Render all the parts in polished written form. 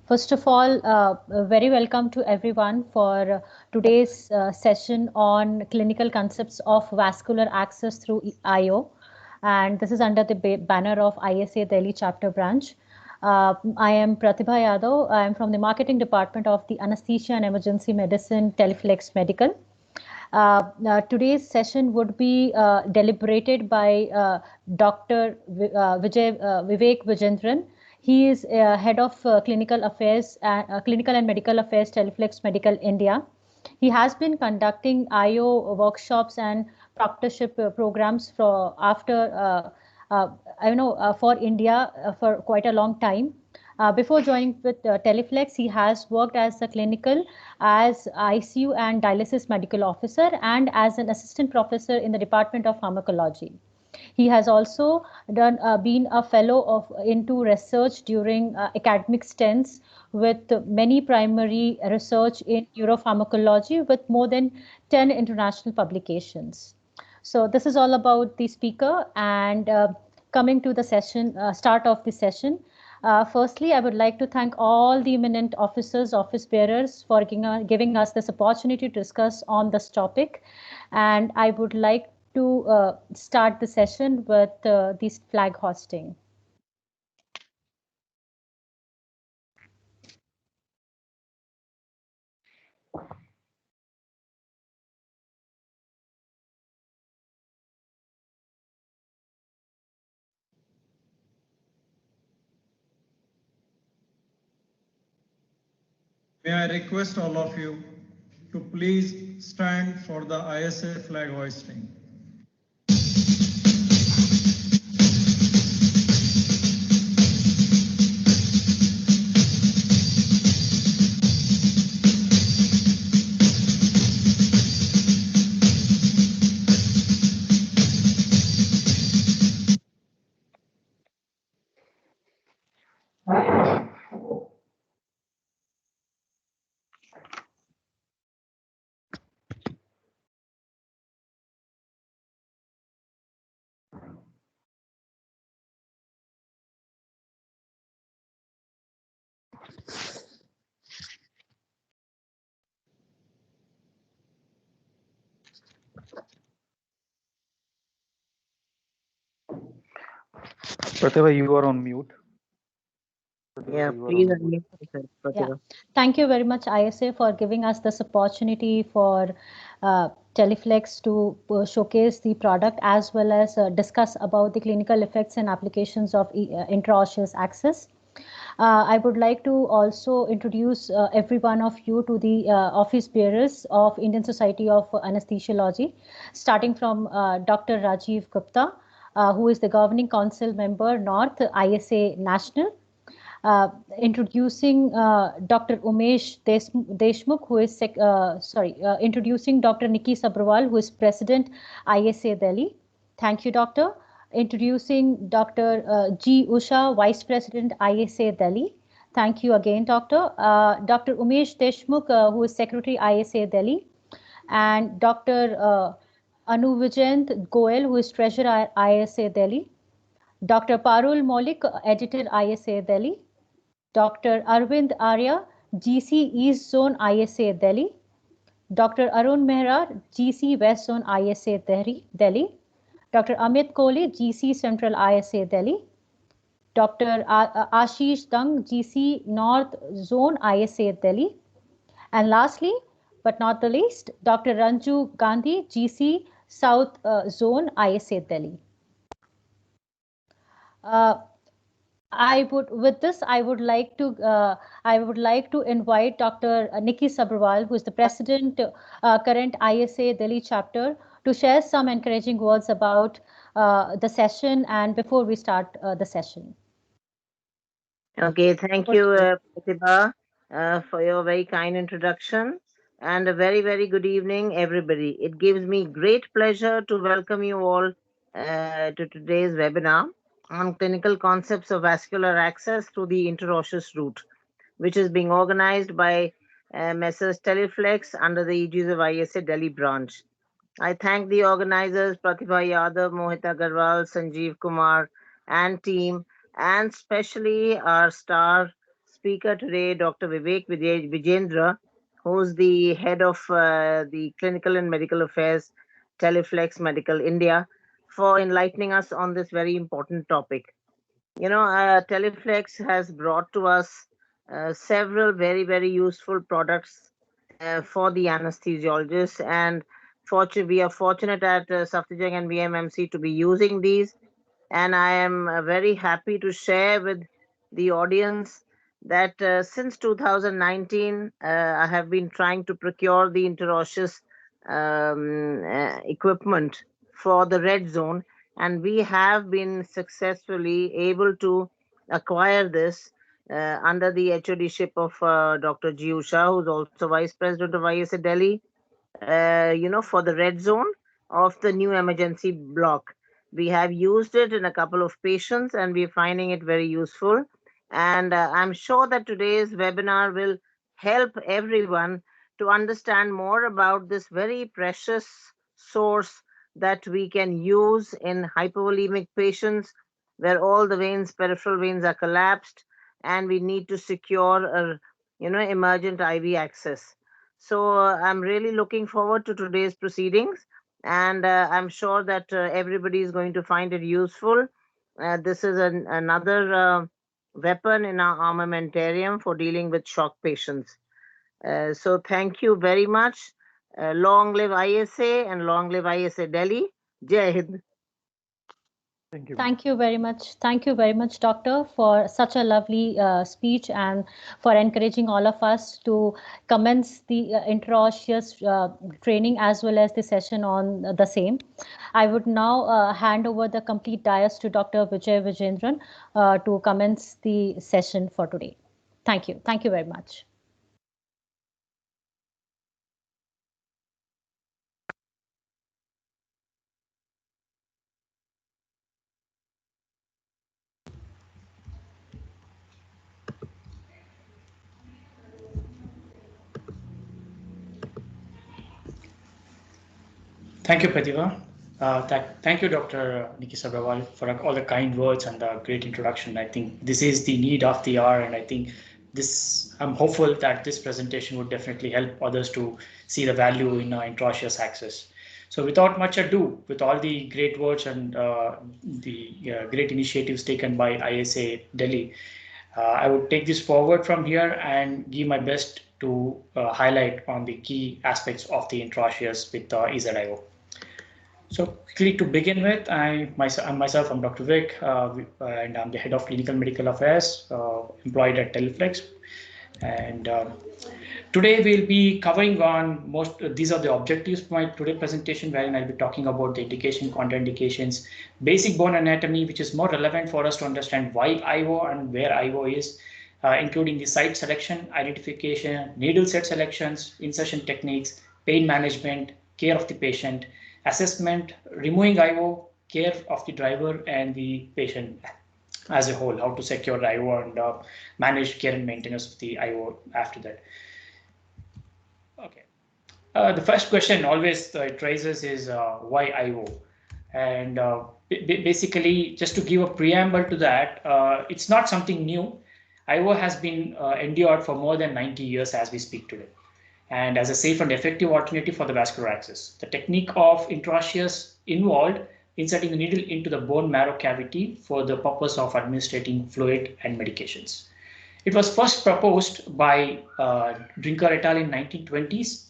First of all, very welcome to everyone for today's session on clinical concepts of vascular access through IO. And this is under the banner of ISA Delhi chapter branch. I am Pratibha Yadav. I am from the marketing department of the Anesthesia and Emergency Medicine Teleflex Medical. Today's session would be deliberated by Dr. Vivek Vijendran. He is head of clinical affairs, clinical and medical affairs, Teleflex Medical India. He has been conducting IO workshops and proctorship programs for for India for quite a long time. Before joining with Teleflex, he has worked as a clinical, as ICU and dialysis medical officer, and as an assistant professor in the Department of Pharmacology. He has also been a fellow into research during academic stints with many primary research in neuropharmacology with more than 10 international publications. So this is all about the speaker, and coming to the session, start of the session. Firstly, I would like to thank all the eminent officers, office bearers for giving us this opportunity to discuss on this topic. And I would like to start the session with this flag hosting. May I request all of you to please stand for the ISA flag hoisting. Pratibha, you are on mute. Yeah, please unmute yourself, Pratibha. Yeah. Thank you very much, ISA, for giving us this opportunity for Teleflex to showcase the product as well as discuss about the clinical effects and applications of intraosseous access. I would like to also introduce every one of you to the office bearers of Indian Society of Anesthesiology, starting from Dr. Rajiv Gupta, who is the Governing Council member, North, ISA National. Introducing Dr. Umesh Deshmukh, who is introducing Dr. Nikki Sabharwal, who is President ISA Delhi. Thank you, Doctor. Introducing Dr. G. Usha, Vice President ISA Delhi. Thank you again, Doctor. Dr. Umesh Deshmukh, who is Secretary ISA Delhi, and Dr. Anu Vijayant Goel, who is Treasurer ISA Delhi. Dr. Parul Maulik, Editor ISA Delhi. Dr. Arvind Arya, GC East Zone ISA Delhi. Dr. Arun Mehra, GC West Zone ISA Delhi. Dr. Amit Kohli, GC Central ISA Delhi. Dr. Ashish Dang, GC North Zone ISA Delhi. And lastly, but not the least, Dr. Ranju Gandhi, GC South Zone ISA Delhi. I would like to invite Dr. Nikki Sabharwal, who is the president, current ISA Delhi chapter, to share some encouraging words about the session and before we start the session. Okay, thank you, Pratibha, for your very kind introduction. And a very, very good evening, everybody. It gives me great pleasure to welcome you all to today's webinar on clinical concepts of vascular access through the interosseous route, which is being organized by Messrs. Teleflex under the aegis of ISA Delhi branch. I thank the organizers, Pratibha Yadav, Mohit Agarwal, Sanjeev Kumar, and team and especially our star speaker today, Dr. Vivek Vijendra, who's the head of the Clinical and Medical Affairs, Teleflex Medical India, for enlightening us on this very important topic. You know, Teleflex has brought to us several very useful products for the anesthesiologists, and we are fortunate at Safdurjung and VMMC to be using these. And I am very happy to share with the audience that since 2019, I have been trying to procure the interosseous equipment for the red zone, and we have been successfully able to acquire this under the HOD-ship of Dr. G. Usha, who's also Vice President of ISA Delhi, for the red zone of the new emergency block. We have used it in a couple of patients and we're finding it very useful. And I'm sure that today's webinar will help everyone to understand more about this very precious source that we can use in hypovolemic patients where all the veins, peripheral veins are collapsed and we need to secure a, emergent IV access. So I'm really looking forward to today's proceedings, and I'm sure that everybody is going to find it useful. This is another weapon in our armamentarium for dealing with shock patients. So thank you very much. Long live ISA and long live ISA Delhi. Jai Hind. Thank you. Thank you very much. Thank you very much, Doctor, for such a lovely speech and for encouraging all of us to commence the interosseous training as well as the session on the same. I would now hand over the complete dais to Dr. Vijay Vijendran to commence the session for today. Thank you. Thank you very much. Thank you, Pratibha. Thank you, Dr. Nikki Sabharwal, for all the kind words and the great introduction. I think this is the need of the hour, and I think I'm hopeful that this presentation would definitely help others to see the value in interosseous access. So without much ado, with all the great words and the great initiatives taken by ISA Delhi, I would take this forward from here and give my best to highlight on the key aspects of the interosseous with EZIO. So quickly to begin with, I'm Dr. Vic, and I'm the head of clinical medical affairs employed at Teleflex. And today we'll be covering on these are the objectives for my today presentation, wherein I'll be talking about the indication, contraindications, basic bone anatomy, which is more relevant for us to understand why IO and where IO is, including the site selection, identification, needle set selections, insertion techniques, pain management, care of the patient, assessment, removing IO, care of the driver and the patient as a whole, how to secure the IO and manage care and maintenance of the IO after that. Okay. The first question always it raises is why IO? And basically, just to give a preamble to that, it's not something new. IO has been endured for more than 90 years as we speak today, and as a safe and effective alternative for the vascular access. The technique of interosseous involved inserting the needle into the bone marrow cavity for the purpose of administering fluid and medications. It was first proposed by Drinker et al. In 1920s,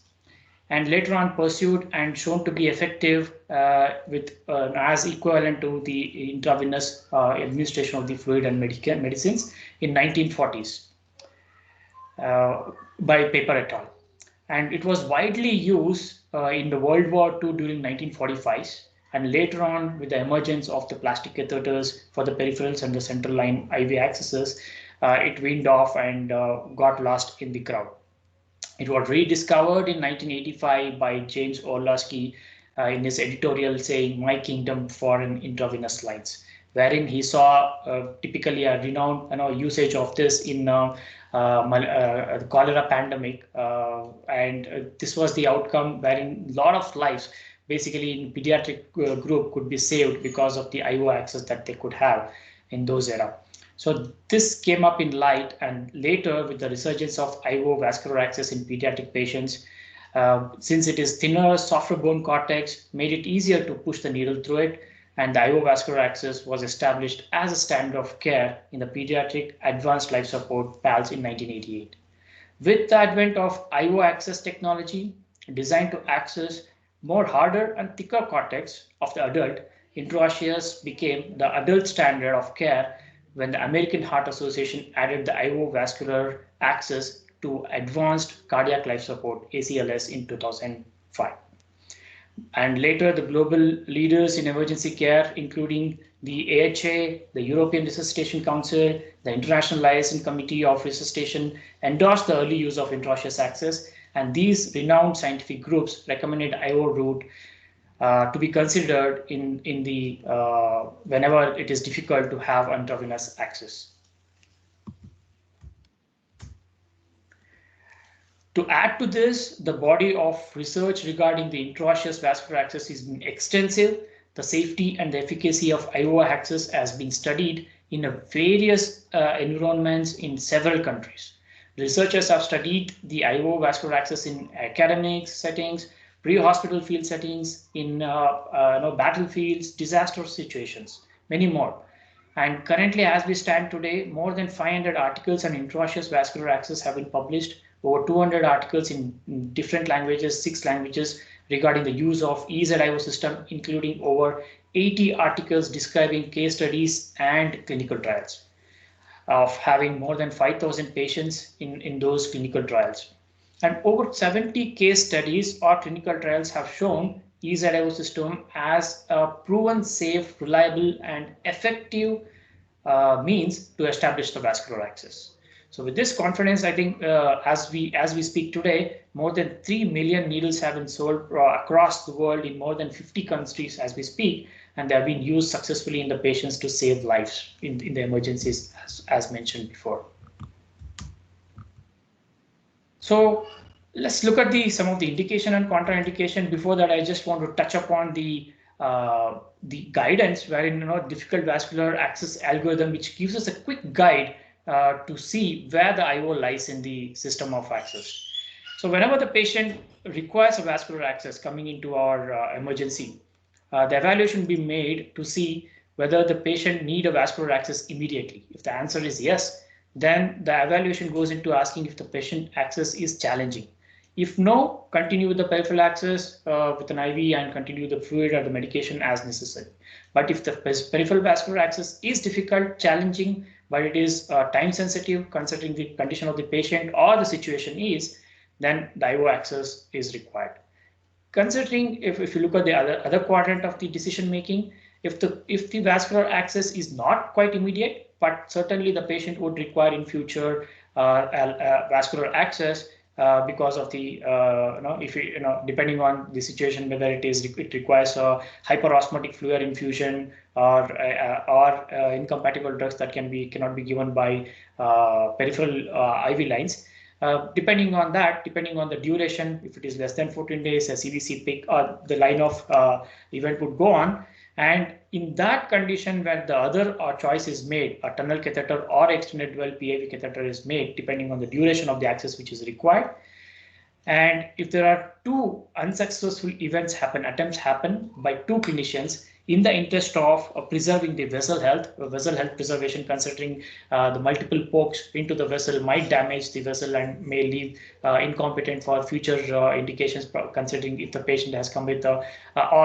and later on pursued and shown to be effective as equivalent to the intravenous administration of the fluid and medicines in 1940s by Paper et al. And it was widely used in the World War II during 1945s, and later on with the emergence of the plastic catheters for the peripherals and the central line IV accesses, it weaned off and got lost in the crowd. It was rediscovered in 1985 by James Orlowski in his editorial saying "My Kingdom Foreign Intravenous Lines," wherein he saw typically a renowned usage of this in the cholera pandemic, and this was the outcome wherein a lot of lives basically in pediatric group could be saved because of the IO access that they could have in those era. So this came up in light, and later with the resurgence of IO vascular access in pediatric patients, since it is thinner, softer bone cortex, made it easier to push the needle through it, and the IO vascular access was established as a standard of care in the pediatric advanced life support PALS in 1988. With the advent of IO access technology designed to access more harder and thicker cortex of the adult, intraosseous became the adult standard of care when the American Heart Association added the IO vascular access to Advanced Cardiac Life Support, ACLS, in 2005. And later, the global leaders in emergency care, including the AHA, the European Resuscitation Council, the International Liaison Committee of Resuscitation, endorsed the early use of intraosseous access, and these renowned scientific groups recommended IO route to be considered in the whenever it is difficult to have intravenous access. To add to this, the body of research regarding the intraosseous vascular access is extensive. The safety and the efficacy of IO access has been studied in various environments in several countries. Researchers have studied the IO vascular access in academic settings, pre-hospital field settings, in battlefields, disaster situations, many more. And currently, as we stand today, more than 500 articles on intraosseous vascular access have been published, over 200 articles in different languages, 6 languages, regarding the use of EZ-IO system, including over 80 articles describing case studies and clinical trials of having more than 5,000 patients in those clinical trials. And over 70 case studies or clinical trials have shown EZ-IO system as a proven safe, reliable, and effective means to establish the vascular access. So with this confidence, I think as we speak today, more than 3 million needles have been sold across the world in more than 50 countries as we speak, and they have been used successfully in the patients to save lives in the emergencies, as mentioned before. So let's look at some of the indication and contraindication. Before that, I just want to touch upon the guidance, wherein difficult vascular access algorithm, which gives us a quick guide to see where the IO lies in the system of access. So whenever the patient requires a vascular access coming into our emergency, the evaluation will be made to see whether the patient need a vascular access immediately. If the answer is yes, then the evaluation goes into asking if the patient access is challenging. If no, continue with the peripheral access with an IV and continue the fluid or the medication as necessary. But if the peripheral vascular access is difficult, challenging, but it is time sensitive considering the condition of the patient or the situation is, then the IO access is required. Considering if you look at the other quadrant of the decision making, if the vascular access is not quite immediate, but certainly the patient would require in future vascular access because of the depending on the situation, whether it requires a hyperosmotic fluid infusion or incompatible drugs that cannot be given by peripheral IV lines. Depending on the duration, if it is less than 14 days, a CVC PIC or the line of event would go on. And in that condition, where the other choice is made, a tunnel catheter or extended well PIV catheter is made, depending on the duration of the access which is required. And if there are 2 unsuccessful attempts happen by 2 clinicians, in the interest of preserving the vessel health preservation, considering the multiple pokes into the vessel might damage the vessel and may leave incompetent for future indications, considering if the patient has come with or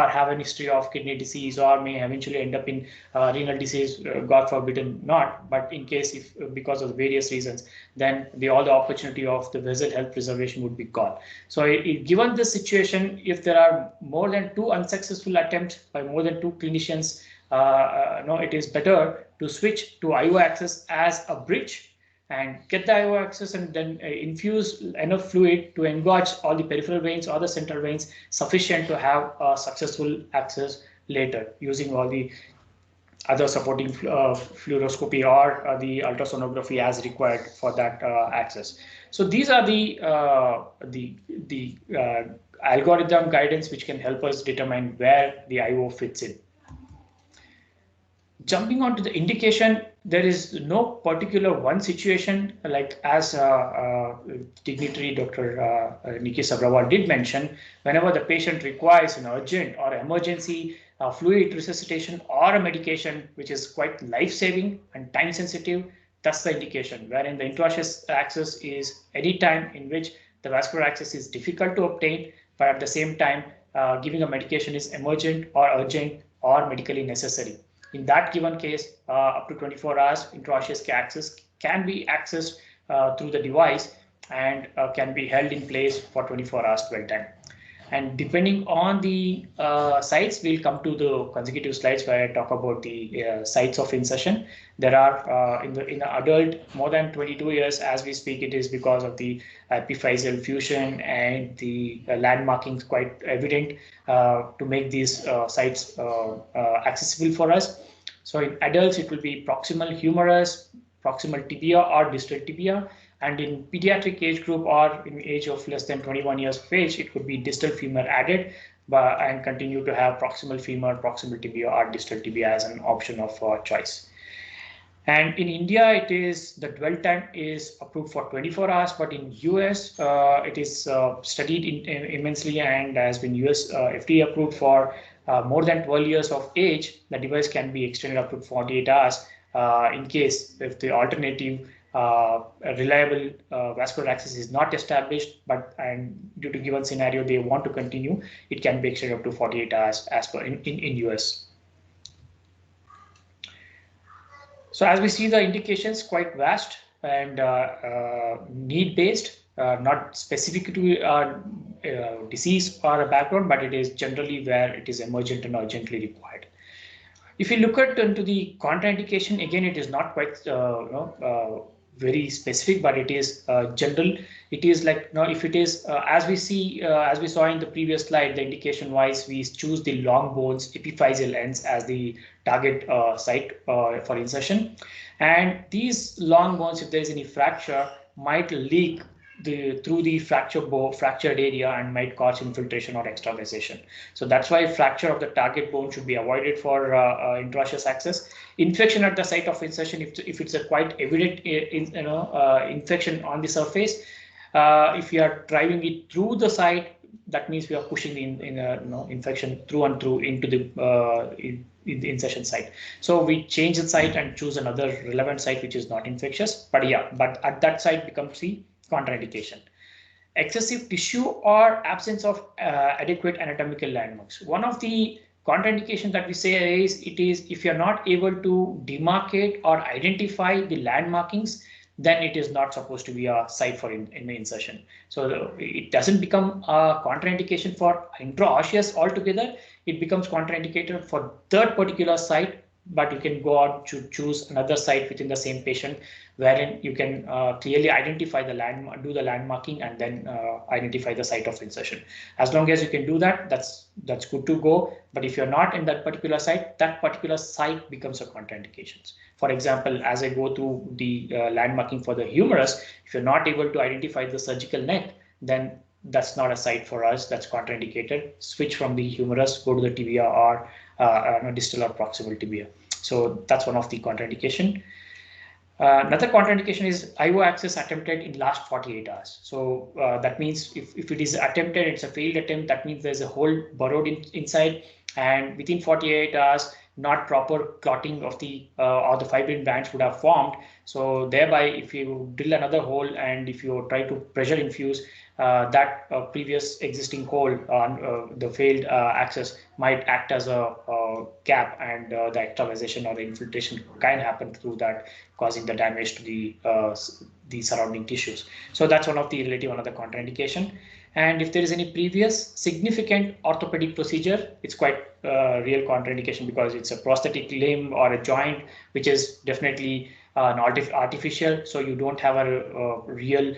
have a history of kidney disease or may eventually end up in renal disease, God forbidden not, but in case if because of various reasons, then all the opportunity of the vessel health preservation would be gone. So given this situation, if there are more than 2 unsuccessful attempts by more than 2 clinicians, it is better to switch to IO access as a bridge and get the IO access and then infuse enough fluid to engorge all the peripheral veins or the central veins sufficient to have a successful access later using all the other supporting fluoroscopy or the ultrasonography as required for that access. So these are the algorithm guidance which can help us determine where the IO fits in. Jumping on to the indication, there is no particular one situation, like as dignitary Dr. Nikki Sabrawal did mention. Whenever the patient requires an urgent or emergency fluid resuscitation or a medication which is quite life-saving and time-sensitive, that's the indication. Wherein the intraosseous access is any time in which the vascular access is difficult to obtain, but at the same time, giving a medication is emergent or urgent or medically necessary. In that given case, up to 24 hours, intraosseous access can be accessed through the device and can be held in place for 24 hours dwell time. And depending on the sites, we'll come to the consecutive slides where I talk about the sites of insertion. There are in the adult more than 22 years as we speak, it is because of the epiphyseal fusion and the landmarkings quite evident to make these sites accessible for us. So in adults, it will be proximal humerus, proximal tibia or distal tibia. And in pediatric age group or in age of less than 21 years of age, it could be distal femur added and continue to have proximal femur, proximal tibia or distal tibia as an option of choice. And in India, it is the dwell time is approved for 24 hours, but in US, it is studied immensely and has been US FDA approved for more than 12 years of age. The device can be extended up to 48 hours in case if the alternative reliable vascular access is not established, and due to given scenario they want to continue, it can be extended up to 48 hours as per in US. So as we see, the indications quite vast and need-based, not specific to disease or a background, but it is generally where it is emergent and urgently required. If you look at into the contraindication, again, it is not quite very specific, but it is general. It is like if it is as we saw in the previous slide, the indication wise, we choose the long bones epiphyseal ends as the target site for insertion, and these long bones, if there is any fracture, might leak through the fractured area and might cause infiltration or extravasation. So that's why fracture of the target bone should be avoided for intraosseous access. Infection at the site of insertion, if it's a quite evident infection on the surface, if you are driving it through the site, that means we are pushing the infection through and through into the insertion site. So we change the site and choose another relevant site which is not infectious. But at that site becomes the contraindication. Excessive tissue or absence of adequate anatomical landmarks. One of the contraindications that we say is if you're not able to demarcate or identify the landmarkings, then it is not supposed to be a site for insertion. So it doesn't become a contraindication for intraosseous altogether. It becomes contraindicated for that particular site, but you can go out to choose another site within the same patient wherein you can clearly identify the do the landmarking and then identify the site of insertion. As long as you can do that, that's good to go. But if you're not in that particular site becomes a contraindication. For example, as I go through the landmarking for the humerus, if you're not able to identify the surgical neck, then that's not a site for us, that's contraindicated. Switch from the humerus, go to the tibia or distal or proximal tibia. So that's one of the contraindication. Another contraindication is IO access attempted in last 48 hours. So that means if it is attempted, it's a failed attempt, that means there's a hole burrowed inside, and within 48 hours, not proper clotting of the or the fibrin bands would have formed. So thereby, if you drill another hole and if you try to pressure infuse, that previous existing hole on the failed access might act as a gap, and the extravasation or the infiltration can happen through that, causing the damage to the surrounding tissues. So that's one of the another contraindication. And if there is any previous significant orthopedic procedure, it's quite real contraindication because it's a prosthetic limb or a joint, which is definitely artificial. So you don't have a real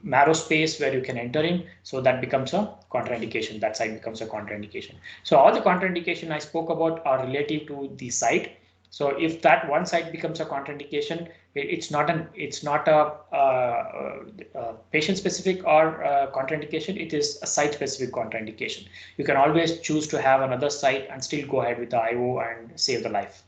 narrow space where you can enter in. So that becomes a contraindication. That site becomes a contraindication. So all the contraindication I spoke about are relative to the site. So if that one site becomes a contraindication, it's not a patient-specific or contraindication. It is a site-specific contraindication. You can always choose to have another site and still go ahead with the IO and save the life.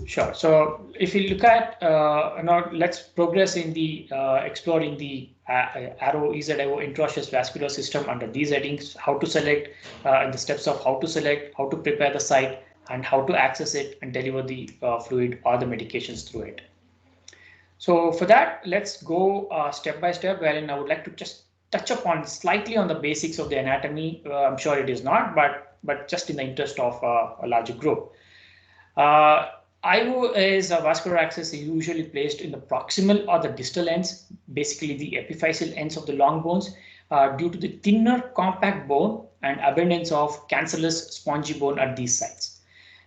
Sure. So if you look at, now let's progress in the exploring the Arrow EZ-IO intraosseous vascular system under these headings: how to select, and the steps of how to select, how to prepare the site, and how to access it and deliver the fluid or the medications through it. So for that, let's go step by step, wherein I would like to just touch upon slightly on the basics of the anatomy. I'm sure it is not, but just in the interest of a larger group. IO is a vascular access is usually placed in the proximal or the distal ends, basically the epiphyseal ends of the long bones, due to the thinner compact bone and abundance of cancellous spongy bone at these sites.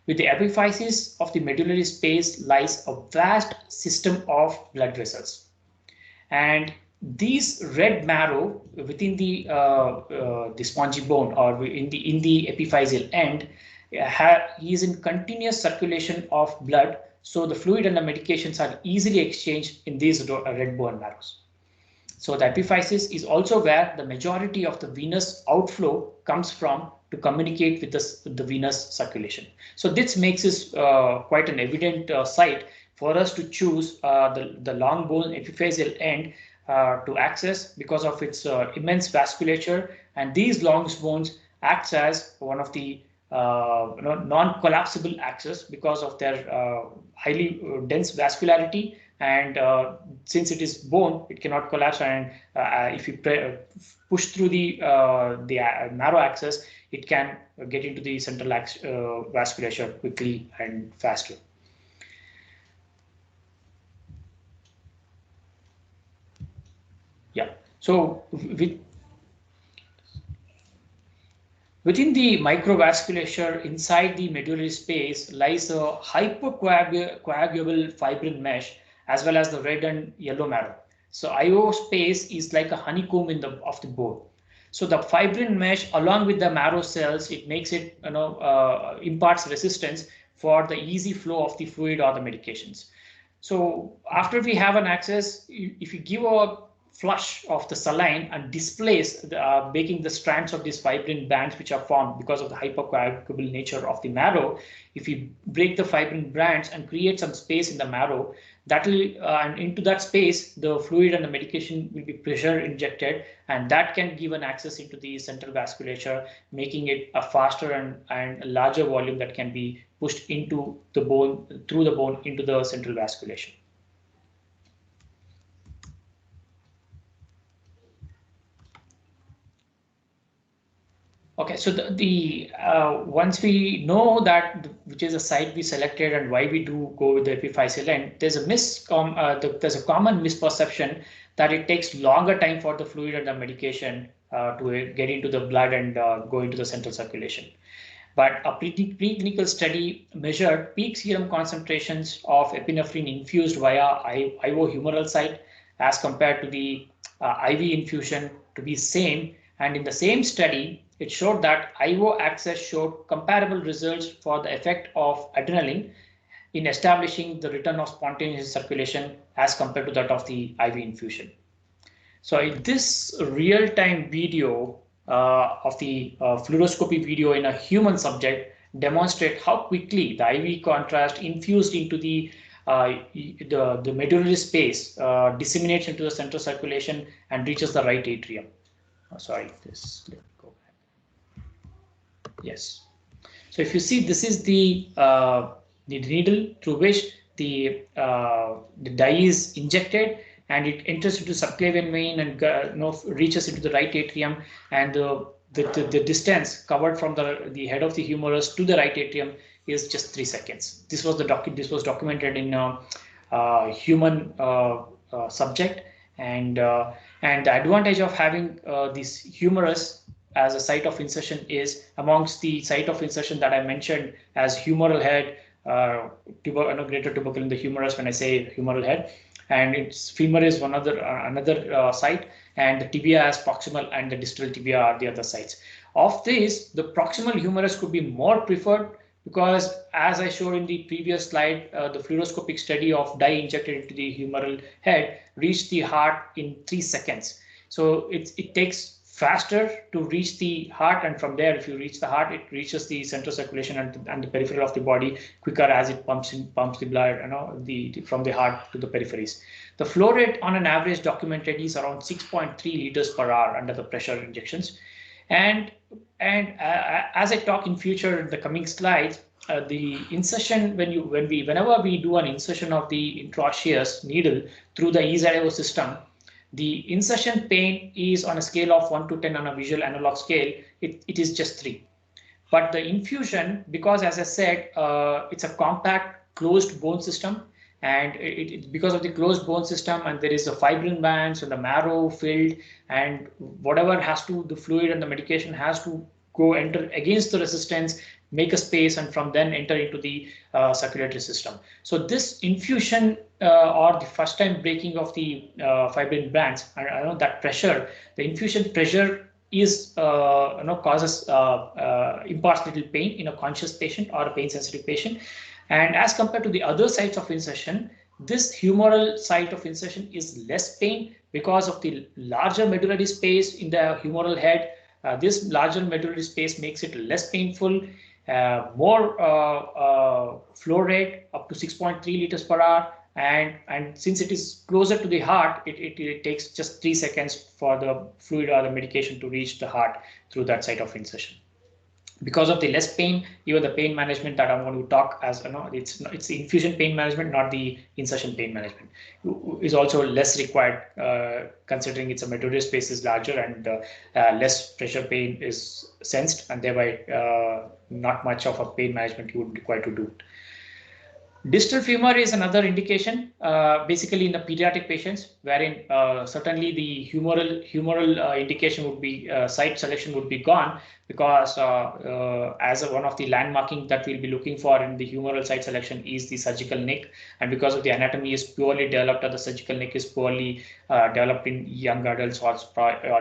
With the epiphysis of the medullary space lies a vast system of blood vessels. And these red marrow within the spongy bone or in the epiphyseal end is in continuous circulation of blood, so the fluid and the medications are easily exchanged in these red bone marrows. So the epiphysis is also where the majority of the venous outflow comes from to communicate with the venous circulation. So this makes this quite an evident site for us to choose the long bone epiphyseal end to access because of its immense vasculature, and these long bones acts as one of the non-collapsible access because of their highly dense vascularity, and since it is bone, it cannot collapse, and if you push through the narrow access, it can get into the central vasculature quickly and faster. Yeah, so within the microvasculature inside the medullary space lies a hypercoagulable fibrin mesh as well as the red and yellow marrow. So IO space is like a honeycomb of the bone. So the fibrin mesh along with the marrow cells, it makes it, imparts resistance for the easy flow of the fluid or the medications. So after we have an access, if you give a flush of the saline and displace making the strands of these fibrin bands which are formed because of the hypercoagulable nature of the marrow, if you break the fibrin bands and create some space in the marrow, that will and into that space the fluid and the medication will be pressure injected, and that can give an access into the central vasculature, making it a faster and a larger volume that can be pushed into the bone, through the bone into the central vasculation. Okay, so once we know that which is the site we selected and why we do go with the epiphyseal end, there's a common misperception that it takes longer time for the fluid and the medication to get into the blood and go into the central circulation. But a preclinical study measured peak serum concentrations of epinephrine infused via IO humeral site as compared to the IV infusion to be same, and in the same study, it showed that IO access showed comparable results for the effect of adrenaline in establishing the return of spontaneous circulation as compared to that of the IV infusion. So in this real-time video of the fluoroscopy video in a human subject demonstrate how quickly the IV contrast infused into the medullary space disseminates into the central circulation and reaches the right atrium. Sorry, this. Let me go back. Yes. So if you see, this is the needle through which the dye is injected, and it enters into subclavian vein and reaches into the right atrium, and the distance covered from the head of the humerus to the right atrium is just 3 seconds. This was documented in a human subject, and the advantage of having this humerus as a site of insertion is amongst the site of insertion that I mentioned as humeral head, greater tubercle in the humerus when I say humeral head, and its femur is another site, and the tibia as proximal and the distal tibia are the other sites. Of this, the proximal humerus could be more preferred because, as I showed in the previous slide, the fluoroscopic study of dye injected into the humeral head reached the heart in 3 seconds. So it takes faster to reach the heart, and from there, if you reach the heart, it reaches the central circulation and the peripheral of the body quicker as it pumps the blood, from the heart to the peripheries. The flow rate on an average documented is around 6.3 liters per hour under the pressure injections. And as I talk in future in the coming slides, the insertion whenever we do an insertion of the intraosseous needle through the EZ-IO system, the insertion pain is on a scale of 1 to 10 on a visual analog scale. It is just 3. But the infusion, because as I said, it's a compact closed bone system, and because of the closed bone system, and there is a fibrin bands and the marrow filled, and whatever the fluid and the medication has to go enter against the resistance, make a space, and from then enter into the circulatory system. So this infusion or the first time breaking of the fibrin bands, I know that pressure, the infusion pressure is causes imparts little pain in a conscious patient or a pain sensitive patient. And as compared to the other sites of insertion, this humeral site of insertion is less pain because of the larger medullary space in the humeral head. This larger medullary space makes it less painful, more flow rate up to 6.3 liters per hour. And since it is closer to the heart, it takes just 3 seconds for the fluid or the medication to reach the heart through that site of insertion. Because of the less pain, even the pain management that I'm going to talk as it's the infusion pain management, not the insertion pain management, is also less required considering it's a medullary space is larger and less pressure pain is sensed, and thereby not much of a pain management you would require to do. Distal femur is another indication, basically in the pediatric patients, wherein certainly the humeral indication would be site selection would be gone, because as one of the landmarking that we'll be looking for in the humeral site selection is the surgical neck, and because of the anatomy is poorly developed or the surgical neck is poorly developed in young adults or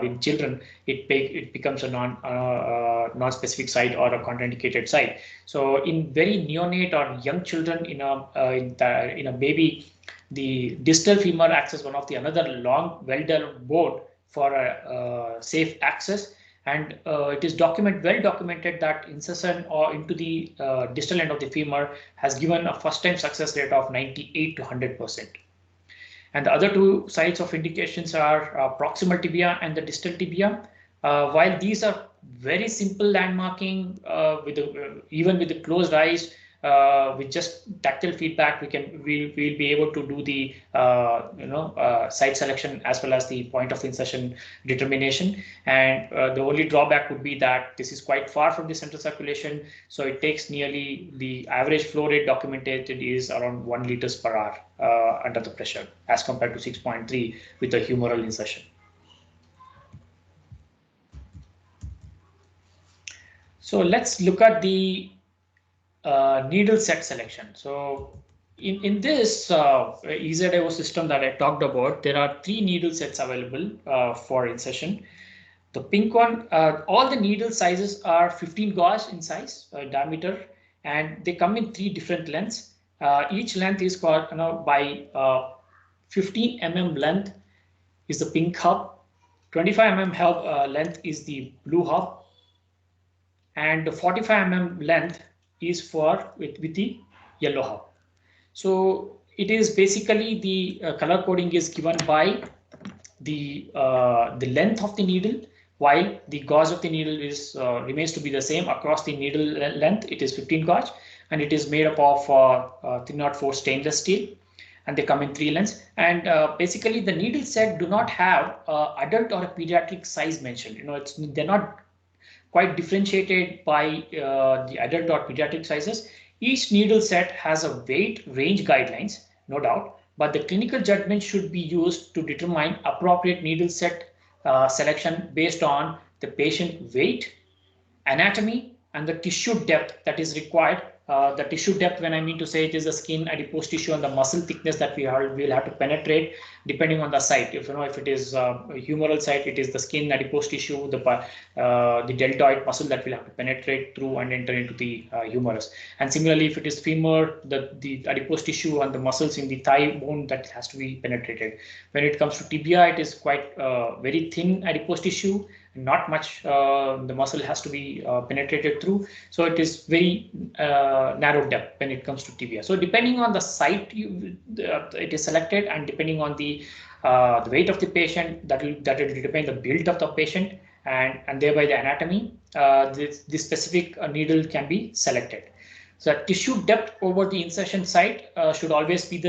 in children, it becomes a non-specific site or a contraindicated site. So in very neonate or young children, in a baby, the distal femur acts as one of the another long, well-developed bone for a safe access. And it is well documented that insertion or into the distal end of the femur has given a first-time success rate of 98 to 100%. And the other two sites of indications are proximal tibia and the distal tibia. While these are very simple landmarking, even with the closed eyes, with just tactile feedback, we'll be able to do the site selection as well as the point of insertion determination. And the only drawback would be that this is quite far from the central circulation, so it takes nearly the average flow rate documented is around 1 liters per hour under the pressure, as compared to 6.3 with the humeral insertion. So let's look at the needle set selection. So in this EZ-IO system that I talked about, there are 3 needle sets available for insertion. The pink one, all the needle sizes are 15 gauge in size, diameter, and they come in 3 different lengths. Each length is called by 15 mm length is the pink hub, 25 mm hub length is the blue hub, and the 45 mm length is for with the yellow hub. So it is basically the color coding is given by the length of the needle, while the gauge of the needle is remains to be the same across the needle length. It is 15 gauge, and it is made up of 304 stainless steel, and they come in 3 lengths. And basically the needle set do not have adult or a pediatric size mentioned. They're not quite differentiated by the adult or pediatric sizes. Each needle set has a weight range guidelines, no doubt, but the clinical judgment should be used to determine appropriate needle set selection based on the patient weight, anatomy, and the tissue depth that is required. The tissue depth, when I mean to say, it is the skin, adipose tissue, and the muscle thickness that we'll have to penetrate depending on the site. If it is a humeral site, it is the skin, adipose tissue, the deltoid muscle that we'll have to penetrate through and enter into the humerus. And similarly, if it is femur, the adipose tissue and the muscles in the thigh bone that has to be penetrated. When it comes to tibia, it is quite very thin adipose tissue, not much the muscle has to be penetrated through. So it is very narrow depth when it comes to tibia. So depending on the site it is selected, and depending on the weight of the patient, that will determine the build of the patient, and thereby the anatomy. This specific needle can be selected. So tissue depth over the insertion site should always be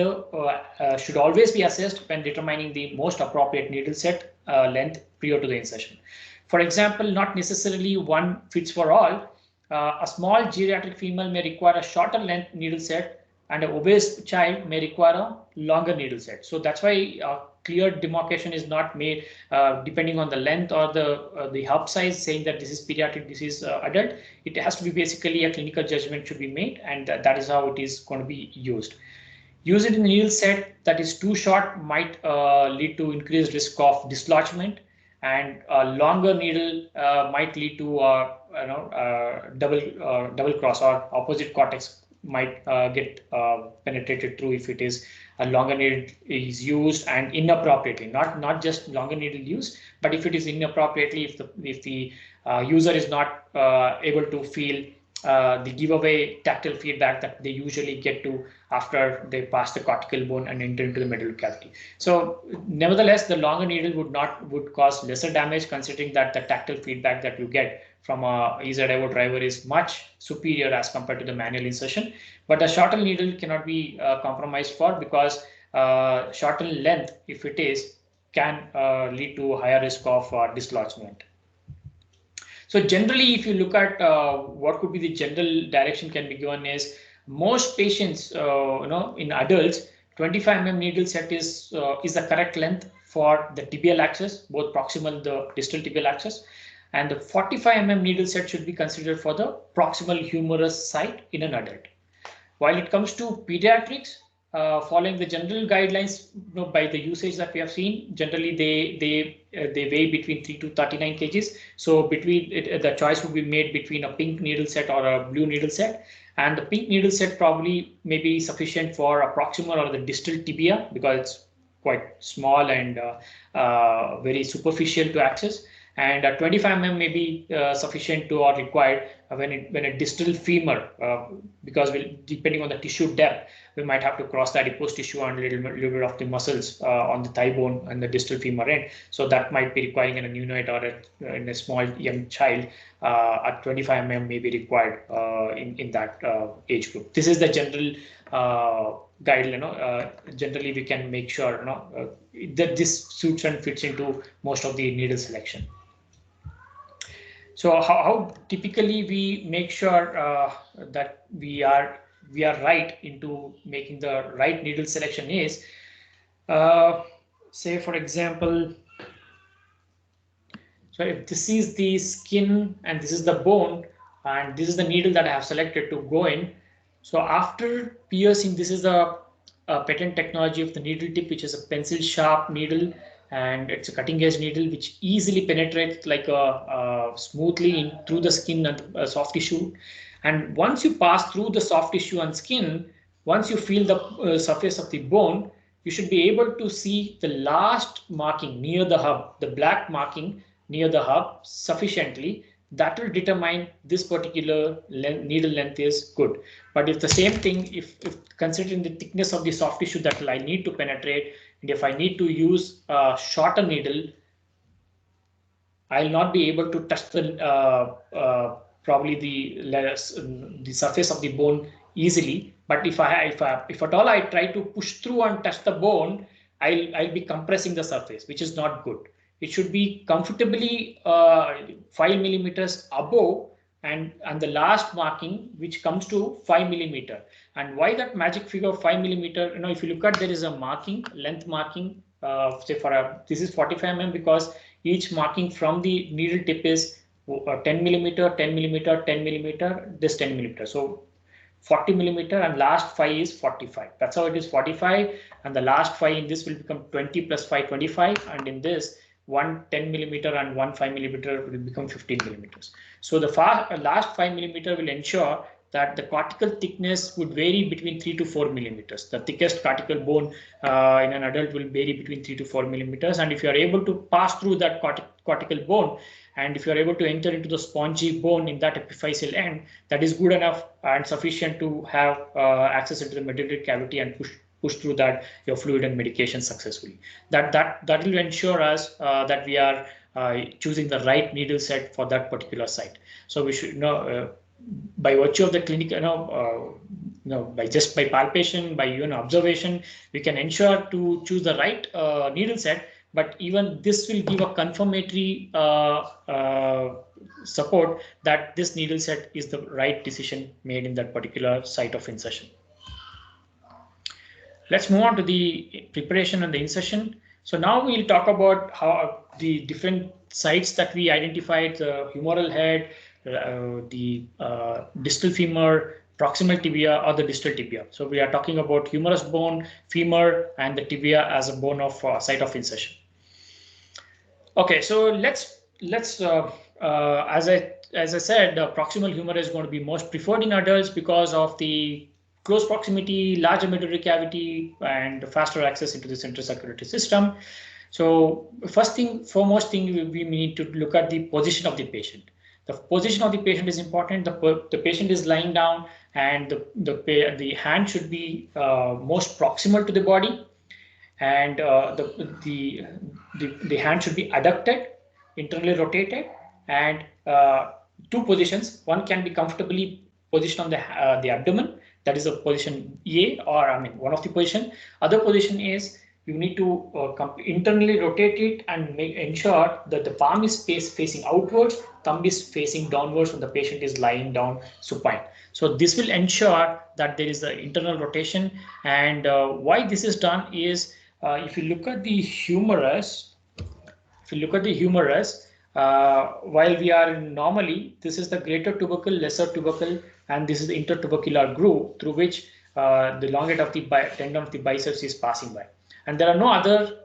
assessed when determining the most appropriate needle set length prior to the insertion. For example, not necessarily one fits for all. A small geriatric female may require a shorter length needle set, and an obese child may require a longer needle set. So that's why clear demarcation is not made depending on the length or the hub size, saying that this is pediatric, this is adult. It has to be basically a clinical judgment should be made, and that is how it is going to be used. Use it in a needle set that is too short might lead to increased risk of dislodgement, and a longer needle might lead to double cross, or opposite cortex might get penetrated through if it is a longer needle is used and inappropriately. Not just longer needle use, but if it is inappropriately, if the user is not able to feel the giveaway tactile feedback that they usually get to after they pass the cortical bone and enter into the medullary cavity. So nevertheless, the longer needle would cause lesser damage, considering that the tactile feedback that you get from a EZ-IO driver is much superior as compared to the manual insertion. But the shorter needle cannot be compromised for, because shortened length, if it is, can lead to a higher risk of dislodgement. So generally, if you look at what could be the general direction can be given is, most patients, in adults, 25 mm needle set is the correct length for the tibial axis, both proximal, the distal tibial axis, and the 45 mm needle set should be considered for the proximal humerus site in an adult. While it comes to pediatrics, following the general guidelines by the usage that we have seen, generally they weigh between 3 to 39 kgs. So the choice would be made between a pink needle set or a blue needle set, and the pink needle set probably may be sufficient for a proximal or the distal tibia, because it's quite small and very superficial to access. And 25 mm may be sufficient to or required when a distal femur, because depending on the tissue depth, we might have to cross the adipose tissue and a little bit of the muscles on the thigh bone and the distal femur end. So that might be requiring in a neonate or in a small young child. At 25 mm may be required in that age group. This is the general guide. Generally we can make sure that this suits and fits into most of the needle selection. So how typically we make sure that we are right into making the right needle selection is, say for example, so if this is the skin and this is the bone and this is the needle that I have selected to go in. So after piercing, this is a patent technology of the needle tip, which is a pencil sharp needle, and it's a cutting edge needle which easily penetrates like smoothly in through the skin and soft tissue. And once you pass through the soft tissue and skin, once you feel the surface of the bone, you should be able to see the last marking near the hub, the black marking near the hub sufficiently. That will determine this particular needle length is good. But if the same thing, if considering the thickness of the soft tissue that I need to penetrate, and if I need to use a shorter needle, I'll not be able to touch the probably the surface of the bone easily. But if at all I try to push through and touch the bone, I'll be compressing the surface, which is not good. It should be comfortably 5 millimeters above and the last marking, which comes to 5 millimeter. And why that magic figure of 5 millimeter? If you look at, there is a marking, length marking, say this is 45 mm, because each marking from the needle tip is 10 millimeter, 10 millimeter, 10 millimeter, this 10 millimeter. So 40 millimeter and last 5 is 45. That's how it is 45. And the last 5 in this will become 20 plus 5, 25. And in this, one 10 millimeter and one 5 millimeter will become 15 millimeters. So the last 5 millimeter will ensure that the cortical thickness would vary between 3 to 4 millimeters. The thickest cortical bone in an adult will vary between 3 to 4 millimeters. And if you are able to pass through that cortical bone And if you're able to enter into the spongy bone in that epiphyseal end, that is good enough and sufficient to have access into the medullary cavity and push through that your fluid and medication successfully. That will ensure us that we are choosing the right needle set for that particular site. So we should know by virtue of the clinic, by palpation, by observation, we can ensure to choose the right needle set. But even this will give a confirmatory support that this needle set is the right decision made in that particular site of insertion. Let's move on to the preparation and the insertion. So now we'll talk about how the different sites that we identified: the humeral head, the distal femur, proximal tibia, or the distal tibia. So we are talking about humerus bone, femur, and the tibia as a bone of site of insertion. Okay, so let's as I said, the proximal humor is going to be most preferred in adults because of the close proximity, larger medullary cavity, and faster access into the central circulatory system. So foremost thing, we need to look at the position of the patient. The position of the patient is important. The patient is lying down, and the hand should be most proximal to the body, and the hand should be adducted, internally rotated, and two positions. One can be comfortably positioned on the abdomen. That is a position A, or one of the position. Other position is you need to internally rotate it and ensure that the palm is facing outwards, thumb is facing downwards when the patient is lying down supine. So this will ensure that there is the internal rotation. And why this is done is, if you look at the humerus, while we are normally, this is the greater tubercle, lesser tubercle, and this is the intertubercular groove through which the elongate of the tendon of the biceps is passing by. And there are no other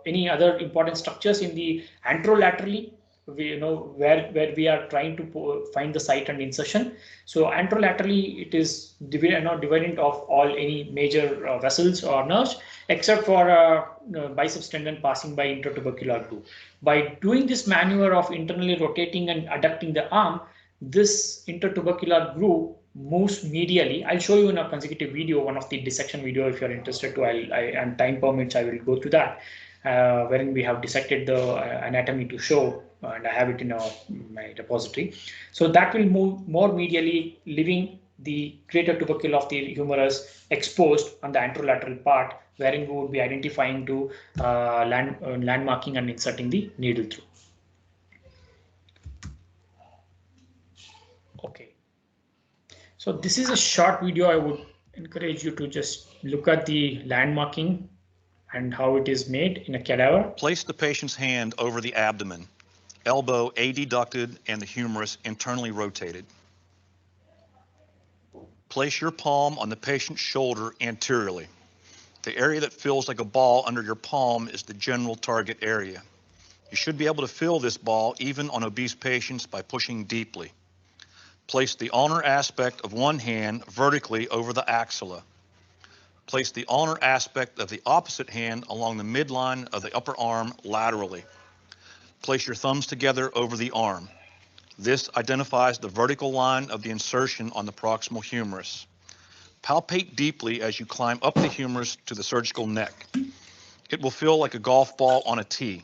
any other important structures in the anterolaterally, where we are trying to find the site and insertion. So anterolaterally, it is dividend of all any major vessels or nerves, except for biceps tendon passing by intertubercular groove. By doing this maneuver of internally rotating and adducting the arm, this intertubercular groove moves medially. I'll show you in a consecutive video, one of the dissection video, if you're interested to. And time permits, I will go through that, wherein we have dissected the anatomy to show, and I have it in my repository. So that will move more medially, leaving the greater tubercle of the humerus exposed on the anterolateral part, wherein we would be identifying to landmarking and inserting the needle through. Okay. So this is a short video. I would encourage you to just look at the landmarking and how it is made in a cadaver. Place the patient's hand over the abdomen, elbow adducted and the humerus internally rotated. Place your palm on the patient's shoulder anteriorly. The area that feels like a ball under your palm is the general target area. You should be able to feel this ball even on obese patients by pushing deeply. Place the ulnar aspect of one hand vertically over the axilla. Place the ulnar aspect of the opposite hand along the midline of the upper arm laterally. Place your thumbs together over the arm. This identifies the vertical line of the insertion on the proximal humerus. Palpate deeply as you climb up the humerus to the surgical neck. It will feel like a golf ball on a tee.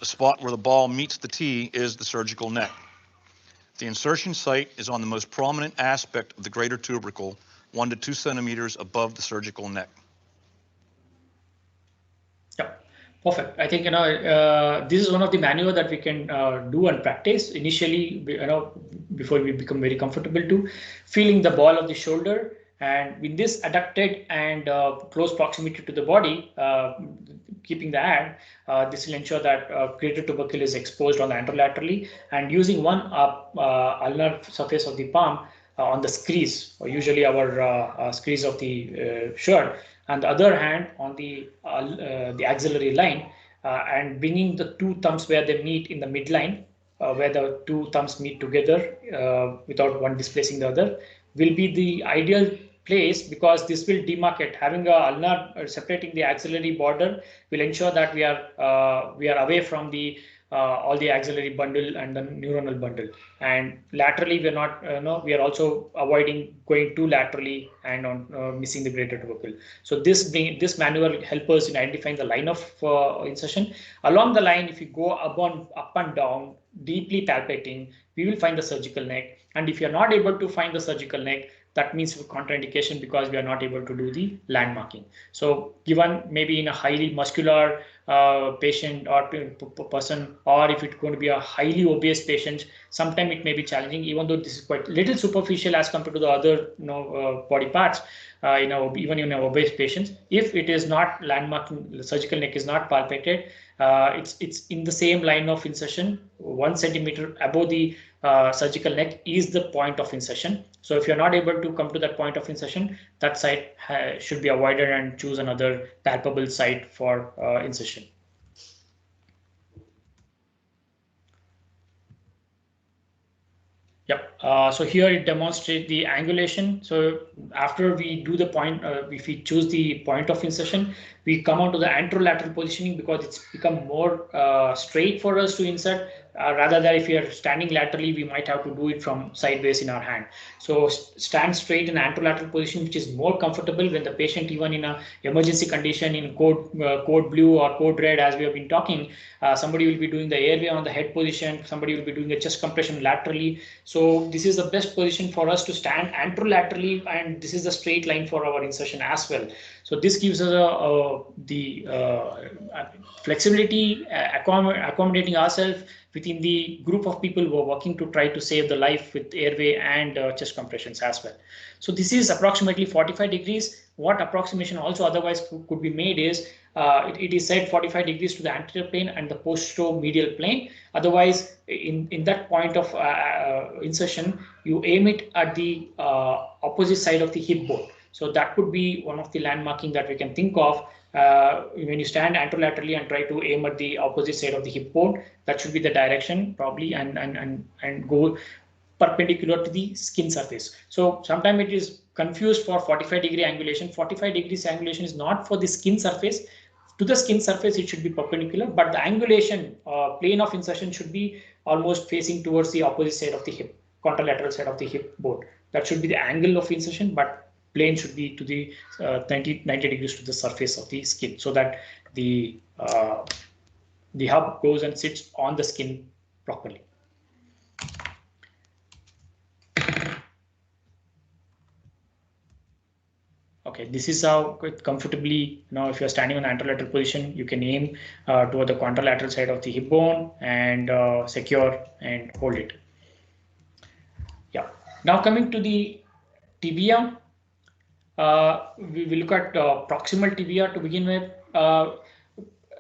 The spot where the ball meets the tee is the surgical neck. The insertion site is on the most prominent aspect of the greater tubercle, 1 to 2 centimeters above the surgical neck. Yeah, perfect. I think this is one of the maneuvers that we can do and practice initially. Before we become very comfortable to feeling the ball of the shoulder, and with this adducted and close proximity to the body, keeping the hand, this will ensure that greater tubercle is exposed on the anterolaterally, and using one ulnar surface of the palm on the screes, or usually our screes of the shirt, and the other hand on the axillary line, and bringing the two thumbs where they meet in the midline, where the two thumbs meet together without one displacing the other, will be the ideal place, because this will demarcate. Having a ulnar separating the axillary border will ensure that we are away from the all the axillary bundle and the neuronal bundle. And laterally, we're not, we are also avoiding going too laterally and on missing the greater tubercle. So this manual helps us in identifying the line of insertion. Along the line, if you go up and down, deeply palpating, we will find the surgical neck. And if you're not able to find the surgical neck, that means contraindication because we are not able to do the landmarking. So given maybe in a highly muscular patient or person, or if it's going to be a highly obese patient, sometimes it may be challenging, even though this is quite little superficial as compared to the other body parts. Even in obese patients, if it is not landmarking, the surgical neck is not palpated, it's in the same line of insertion, 1 centimeter above the surgical neck is the point of insertion. So if you're not able to come to that point of insertion, that site should be avoided and choose another palpable site for insertion. Yep. So here it demonstrates the angulation. So after we do the point, if we choose the point of insertion, we come on to the anterolateral positioning because it's become more straight for us to insert. Rather than if we are standing laterally, we might have to do it from sideways in our hand. So stand straight in anterolateral position, which is more comfortable when the patient, even in a emergency condition in code blue or code red, as we have been talking, somebody will be doing the airway on the head position, somebody will be doing the chest compression laterally. So this is the best position for us to stand anterolaterally, and this is the straight line for our insertion as well. So this gives us the flexibility, accommodating ourselves within the group of people who are working to try to save the life with airway and chest compressions as well. So this is approximately 45 degrees. What approximation also otherwise could be made is it is said 45 degrees to the anterior plane and the posteromedial plane. Otherwise, in that point of insertion, you aim it at the opposite side of the hip bone. So that could be one of the landmarking that we can think of. When you stand anterolaterally and try to aim at the opposite side of the hip bone, that should be the direction probably, and go perpendicular to the skin surface. So sometimes it is confused for 45 degree angulation. 45 degrees angulation is not for the skin surface. To the skin surface, it should be perpendicular, but the angulation plane of insertion should be almost facing towards the opposite side of the hip, contralateral side of the hip bone. That should be the angle of insertion, but plane should be to the 90 degrees to the surface of the skin, so that the hub goes and sits on the skin properly. Okay, this is how quite comfortably, if you're standing on anterolateral position, you can aim toward the contralateral side of the hip bone and secure and hold it. Yeah. Now coming to the tibia. We will look at proximal tibia to begin with.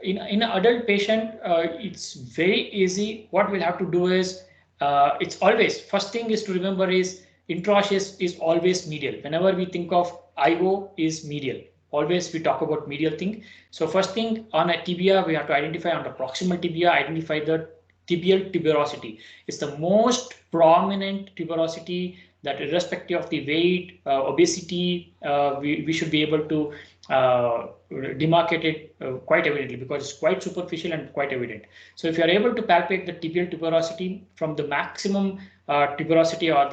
In an adult patient, it's very easy. What we'll have to do is, it's always, first thing is to remember is intraosseous is always medial. Whenever we think of IO is medial. Always we talk about medial thing. So first thing on a tibia, we have to identify on the proximal tibia, identify the tibial tuberosity. It's the most prominent tuberosity that irrespective of the weight, obesity, we should be able to demarcate it quite evidently because it's quite superficial and quite evident. So if you are able to palpate the tibial tuberosity from the maximum tuberosity or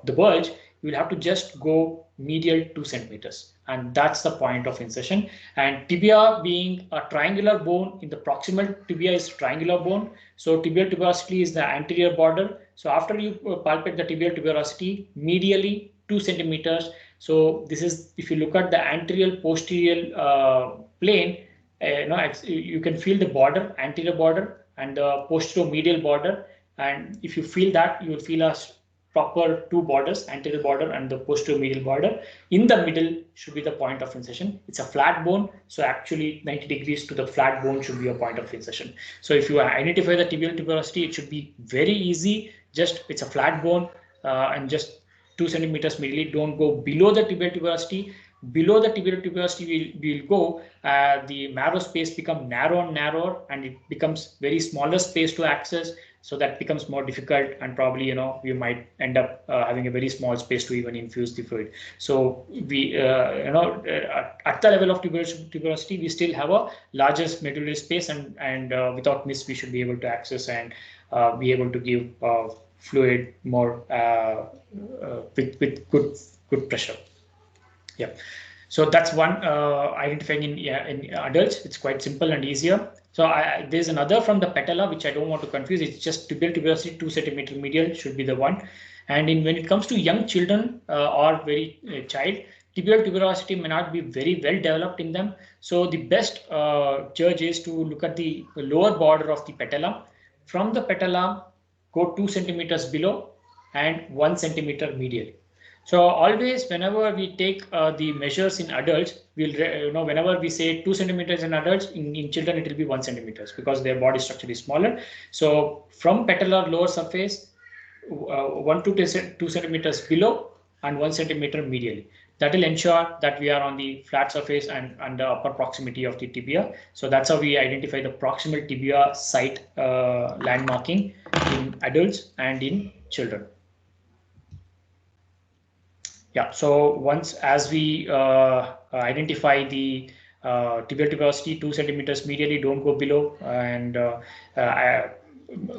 the bulge, you will have to just go medial 2 centimeters, and that's the point of insertion. And tibia being a triangular bone, in the proximal tibia is triangular bone, so tibial tuberosity is the anterior border. So after you palpate the tibial tuberosity, medially 2 centimeters. So this is, if you look at the anterior posterior plane, you can feel the border, anterior border and the posteromedial border. And if you feel that, you will feel a proper 2 borders, anterior border and the posteromedial border. In the middle should be the point of insertion. It's a flat bone, so actually 90 degrees to the flat bone should be a point of insertion. So if you identify the tibial tuberosity, it should be very easy. Just it's a flat bone and just 2 centimeters medially. Don't go below the tibial tuberosity. Below the tibial tuberosity, we will go, the marrow space become narrow and narrower, and it becomes very smaller space to access. So that becomes more difficult, and probably we might end up having a very small space to even infuse the fluid. So we at the level of tuberosity, we still have a largest medullary space, and without miss we should be able to access and be able to give fluid more with good pressure. Yeah. So that's one, identifying in adults. It's quite simple and easier. So there's another from the patella, which I don't want to confuse. It's just tibial tuberosity 2 centimeter medial should be the one. And when it comes to young children or very child, tibial tuberosity may not be very well developed in them. So the best judge is to look at the lower border of the patella. From the patella, go 2 centimeters below and 1 centimeter medial. So always, whenever we take the measures in adults, we'll whenever we say 2 centimeters in adults, in children it will be 1 centimeters because their body structure is smaller. So from patellar lower surface, 1 to 2 centimeters below and 1 centimeter medially. That will ensure that we are on the flat surface and the upper proximity of the tibia. So that's how we identify the proximal tibia site landmarking in adults and in children. Yeah, so once as we identify the tibial tuberosity 2 centimeters medially, don't go below, and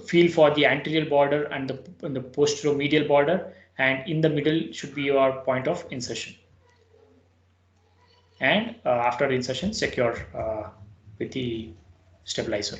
feel for the anterior border and the posterior medial border, and in the middle should be your point of insertion. And after insertion, secure with the stabilizer.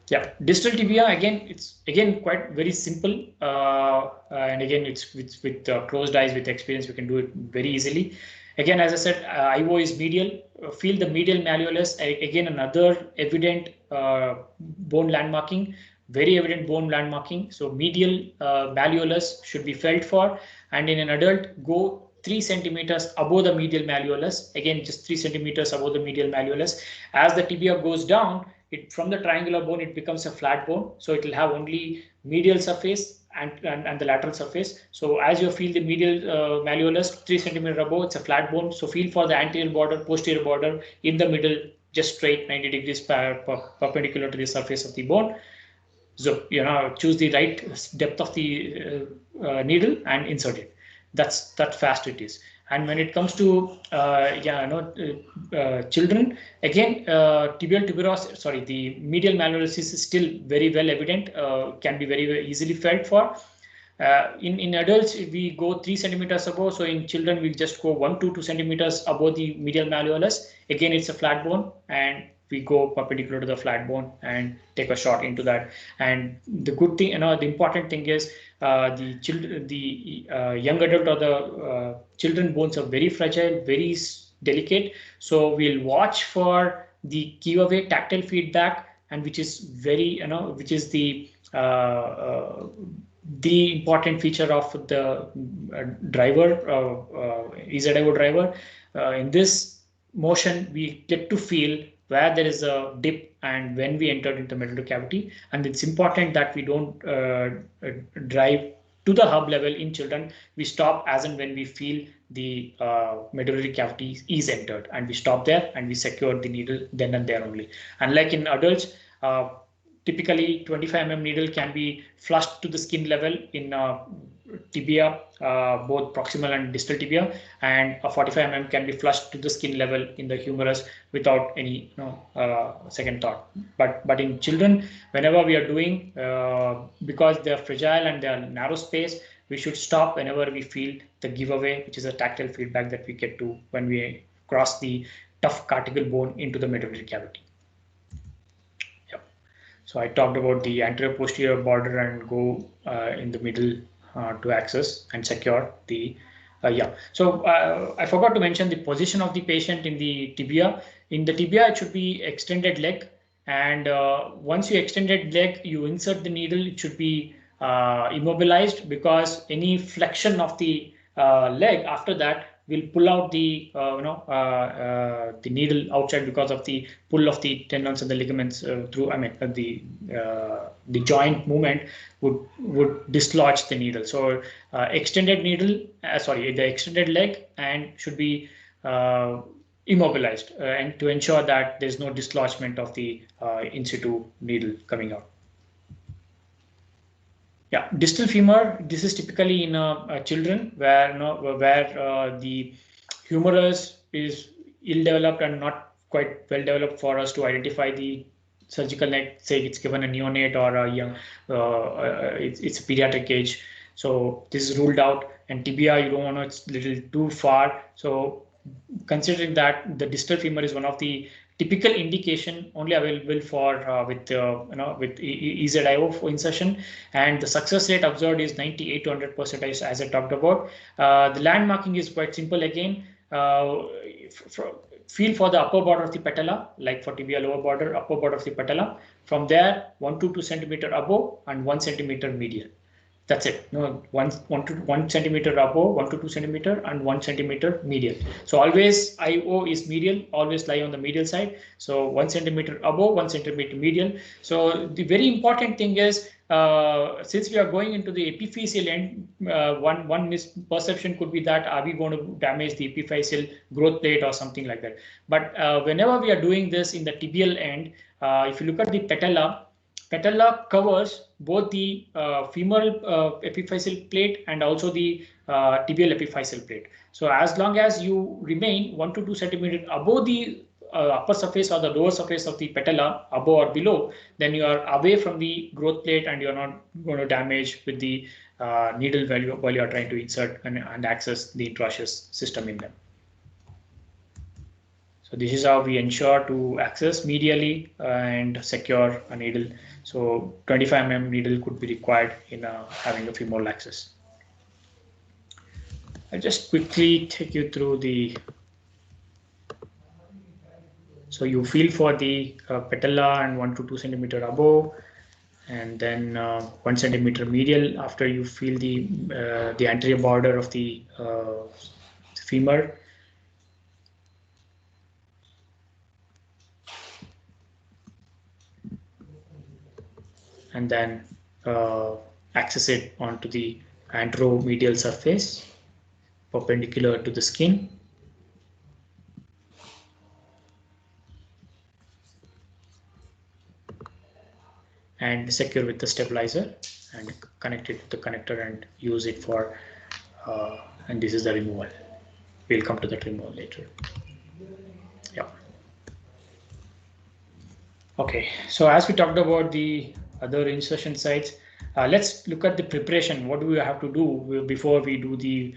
Yeah, distal tibia, again, it's quite very simple, and again it's with closed eyes, with experience we can do it very easily. Again, as I said, IO is medial. Feel the medial malleolus, again another evident bone landmarking, very evident bone landmarking. So medial malleolus should be felt for, and in an adult, go 3 centimeters above the medial malleolus. Again, just 3 centimeters above the medial malleolus. As the tibia goes down, from the triangular bone, it becomes a flat bone. So it will have only medial surface and the lateral surface. So as you feel the medial malleolus 3 centimeters above, it's a flat bone. So feel for the anterior border, posterior border, in the middle, just straight 90 degrees perpendicular to the surface of the bone. So choose the right depth of the needle and insert it. That's fast it is. And when it comes to children, again, tibial tuberosity, the medial malleolus is still very well evident, can be very easily felt for. In adults, we go 3 centimeters above. So in children, we just go 1 to 2 centimeters above the medial malleolus. Again, it's a flat bone, and we go perpendicular to the flat bone and take a shot into that. And the good thing, the important thing is the young adult or the children bones are very fragile, very delicate. So we'll watch for the giveaway tactile feedback, and which is very, which is the important feature of the driver, EZIO driver. In this motion, we get to feel where there is a dip and when we entered into the medullary cavity. And it's important that we don't drive to the hub level in children. We stop as and when we feel the medullary cavity is entered, and we stop there and we secure the needle then and there only. Unlike in adults, typically 25 mm needle can be flushed to the skin level in tibia, both proximal and distal tibia, and a 45 mm can be flushed to the skin level in the humerus without any second thought. But in children, whenever we are doing, because they are fragile and they are narrow space, we should stop whenever we feel the giveaway, which is a tactile feedback that we get to when we cross the tough cortical bone into the medullary cavity. So I talked about the anterior posterior border and go in the middle to access and secure the So I forgot to mention the position of the patient in the tibia. In the tibia, it should be extended leg, and once you extended leg, you insert the needle. It should be immobilized, because any flexion of the leg after that will pull out the the needle outside because of the pull of the tendons and the ligaments through. The joint movement would dislodge the needle. So extended needle, the extended leg, and should be immobilized, and to ensure that there's no dislodgement of the in situ needle coming out. Yeah, distal femur. This is typically in children where the humerus is ill-developed and not quite well-developed for us to identify the surgical neck. Say it's given a neonate or a young, it's a pediatric age. So this is ruled out. And tibia, you don't want to, it's a little too far. So considering that the distal femur is one of the typical indication only available for with EZIO for insertion, and the success rate observed is 98 to 100% as I talked about. The landmarking is quite simple again. Feel for the upper border of the patella, like for tibia lower border, upper border of the patella. From there, 1 to 2 centimeter above and 1 centimeter medial. That's it. No, 1 centimeter above, 1 to 2 centimeter, and 1 centimeter medial. So always IO is medial, always lie on the medial side. So 1 centimeter above, 1 centimeter medial. So the very important thing is, since we are going into the epiphyseal end, one misperception could be that are we going to damage the epiphyseal growth plate or something like that. But whenever we are doing this in the tibial end, if you look at the patella covers both the femoral epiphyseal plate and also the tibial epiphyseal plate. So as long as you remain 1 to 2 centimeters above the upper surface or the lower surface of the patella, above or below, then you are away from the growth plate and you are not going to damage with the needle value while you are trying to insert and access the intraosseous system in them. So this is how we ensure to access medially and secure a needle. So 25 mm needle could be required in having a femoral access. I'll just quickly take you through the. So you feel for the patella and 1 to 2 centimeter above, and then 1 centimeter medial after you feel the anterior border of the femur. And then access it onto the anteromedial surface, perpendicular to the skin. And secure with the stabilizer and connect it to the connector and use it for, and this is the removal. We'll come to that removal later. Yeah. Okay, so as we talked about the other insertion sites, let's look at the preparation. What do we have to do before we do the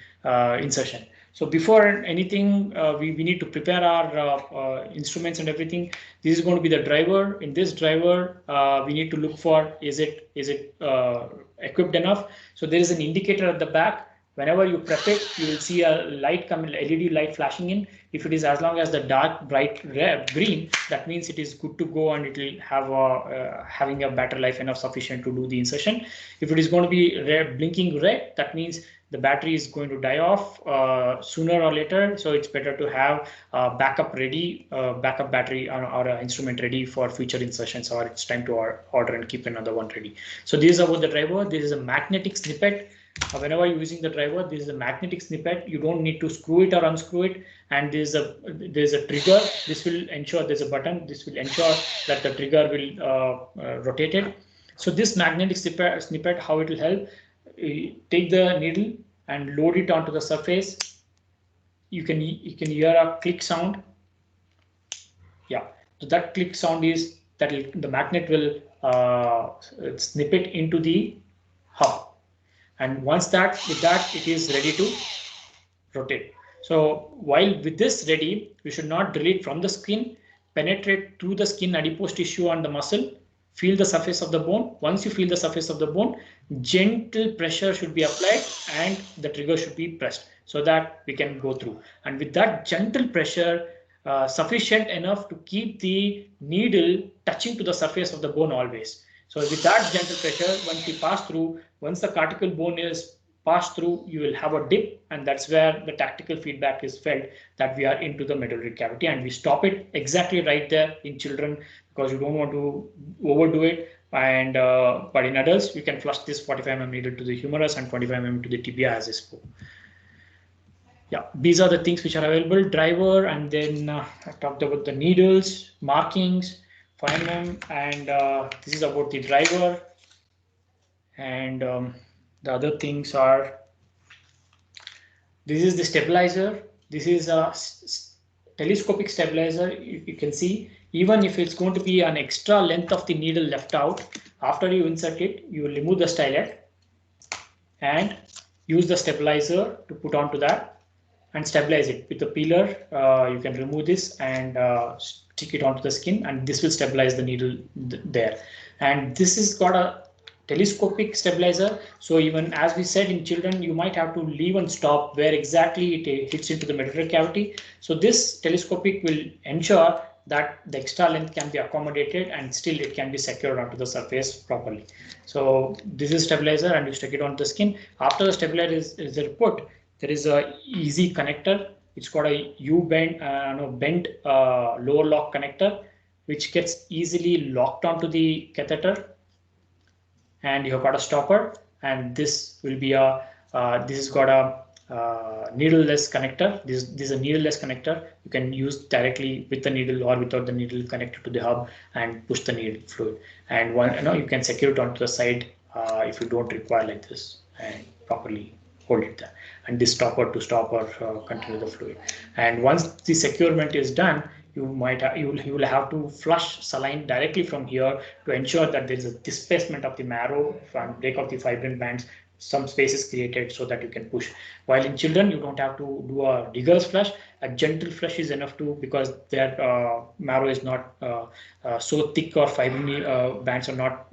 insertion? So before anything, we need to prepare our instruments and everything. This is going to be the driver. In this driver, we need to look for, is it equipped enough? So there is an indicator at the back. Whenever you prep it, you will see a light coming, LED light flashing in. If it is as long as the dark bright red, green, that means it is good to go and it will have having a battery life enough sufficient to do the insertion. If it is going to be red, blinking red, that means the battery is going to die off sooner or later. So it's better to have backup ready, backup battery or instrument ready for future insertions, or it's time to order and keep another one ready. So this is about the driver. This is a magnetic snippet. Whenever you're using the driver, this is a magnetic snippet. You don't need to screw it or unscrew it. And there's a trigger. This will ensure there's a button. This will ensure that the trigger will rotate it. So this magnetic snippet, how it will help? Take the needle and load it onto the surface. You can hear a click sound. Yeah, so that click sound is that the magnet will snip it into the hub. And once with that it is ready to rotate. So while with this ready, we should not drill it from the skin, penetrate through the skin, adipose tissue and the muscle, feel the surface of the bone. Once you feel the surface of the bone, gentle pressure should be applied and the trigger should be pressed so that we can go through. And with that gentle pressure, sufficient enough to keep the needle touching to the surface of the bone always. So with that gentle pressure, once we pass through, once the cortical bone is passed through, you will have a dip, and that's where the tactical feedback is felt that we are into the medullary cavity, and we stop it exactly right there in children because you don't want to overdo it. And but in adults, we can flush this 45 mm needle to the humerus and 25 mm to the tibia as I spoke. Yeah, these are the things which are available. Driver, and then I talked about the needles, markings, 5 mm, and this is about the driver. And the other things are, this is the stabilizer. This is a telescopic stabilizer. You can see, even if it's going to be an extra length of the needle left out, after you insert it, you will remove the stylet and use the stabilizer to put onto that and stabilize it with the peeler. You can remove this and stick it onto the skin, and this will stabilize the needle there. And this has got a telescopic stabilizer, so even as we said, in children you might have to leave and stop where exactly it hits into the medullary cavity. So this telescopic will ensure that the extra length can be accommodated and still it can be secured onto the surface properly. So this is stabilizer, and you stick it onto the skin. After the stabilizer is put, there is a easy connector. It's got a bent lower lock connector, which gets easily locked onto the catheter. And you've got a stopper, and this will be a this has got a needleless connector. This is a needleless connector. You can use directly with the needle or without the needle connected to the hub and push the needle fluid. And you can secure it onto the side if you don't require like this, and properly hold it there. And this stopper to stop or continue the fluid. And once the securement is done, you will have to flush saline directly from here to ensure that there is a displacement of the marrow and break of the fibrin bands. Some space is created so that you can push. While in children, you don't have to do a rigorous flush. A gentle flush is enough to, because their marrow is not so thick, or fibrin bands are not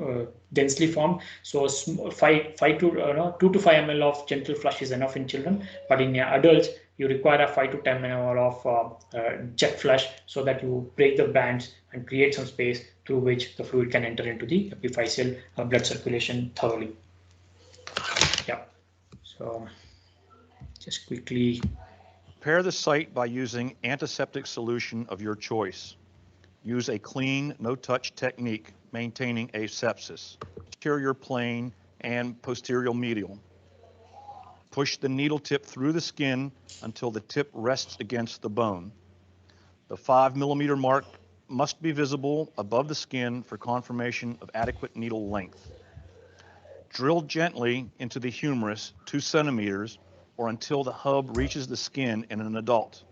densely formed. So 2 to 5 ml of gentle flush is enough in children. But in adults, you require a 5 to 10 ml of jet flush, so that you break the bands and create some space through which the fluid can enter into the epiphyseal blood circulation thoroughly. Yeah. So just quickly. Prepare the site by using antiseptic solution of your choice. Use a clean, no-touch technique, maintaining asepsis. Anterior plane and posterior medial. Push the needle tip through the skin until the tip rests against the bone. The 5 millimeter mark must be visible above the skin for confirmation of adequate needle length. Drill gently into the humerus 2 centimeters or until the hub reaches the skin in an adult.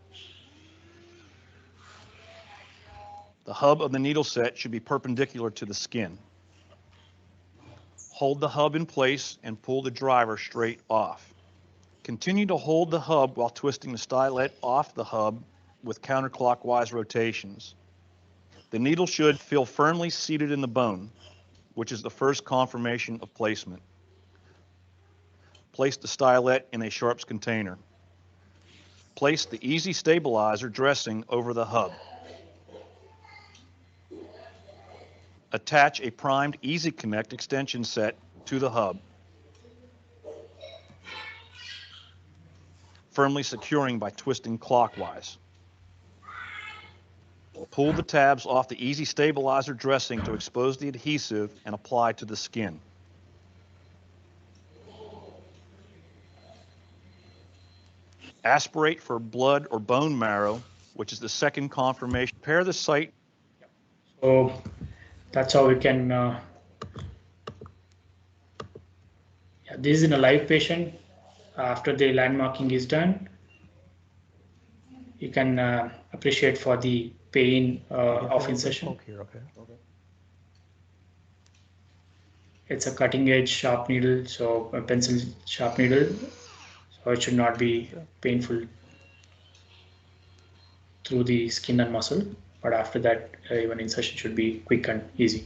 The hub of the needle set should be perpendicular to the skin. Hold the hub in place and pull the driver straight off. Continue to hold the hub while twisting the stylet off the hub with counterclockwise rotations. The needle should feel firmly seated in the bone, which is the first confirmation of placement. Place the stylet in a Sharps container. Place the Easy Stabilizer dressing over the hub. Attach a primed Easy Connect extension set to the hub, firmly securing by twisting clockwise. Pull the tabs off the Easy Stabilizer dressing to expose the adhesive and apply to the skin. Aspirate for blood or bone marrow, which is the second confirmation. Prepare the site. So that's how we can, this is in a live patient. After the landmarking is done, you can appreciate for the pain of insertion. It's a cutting edge sharp needle, so a pencil sharp needle, so it should not be painful through the skin and muscle, but after that even insertion should be quick and easy.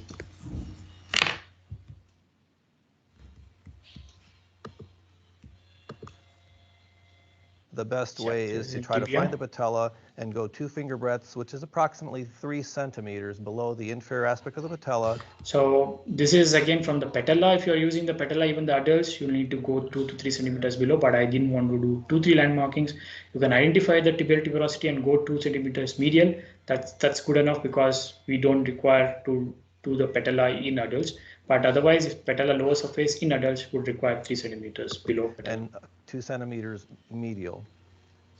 The best way is to try to find the patella and go 2 finger breadths, which is approximately 3 centimeters below the inferior aspect of the patella. So this is again from the patella. If you're using the patella, even the adults, you need to go 2 to 3 centimeters below, but I didn't want to do 2-3 landmarkings. You can identify the tibial tuberosity and go 2 centimeters medial. That's good enough, because we don't require to do the patella in adults. But otherwise, if patella lower surface in adults would require 3 centimeters below patella. And 2 centimeters medial.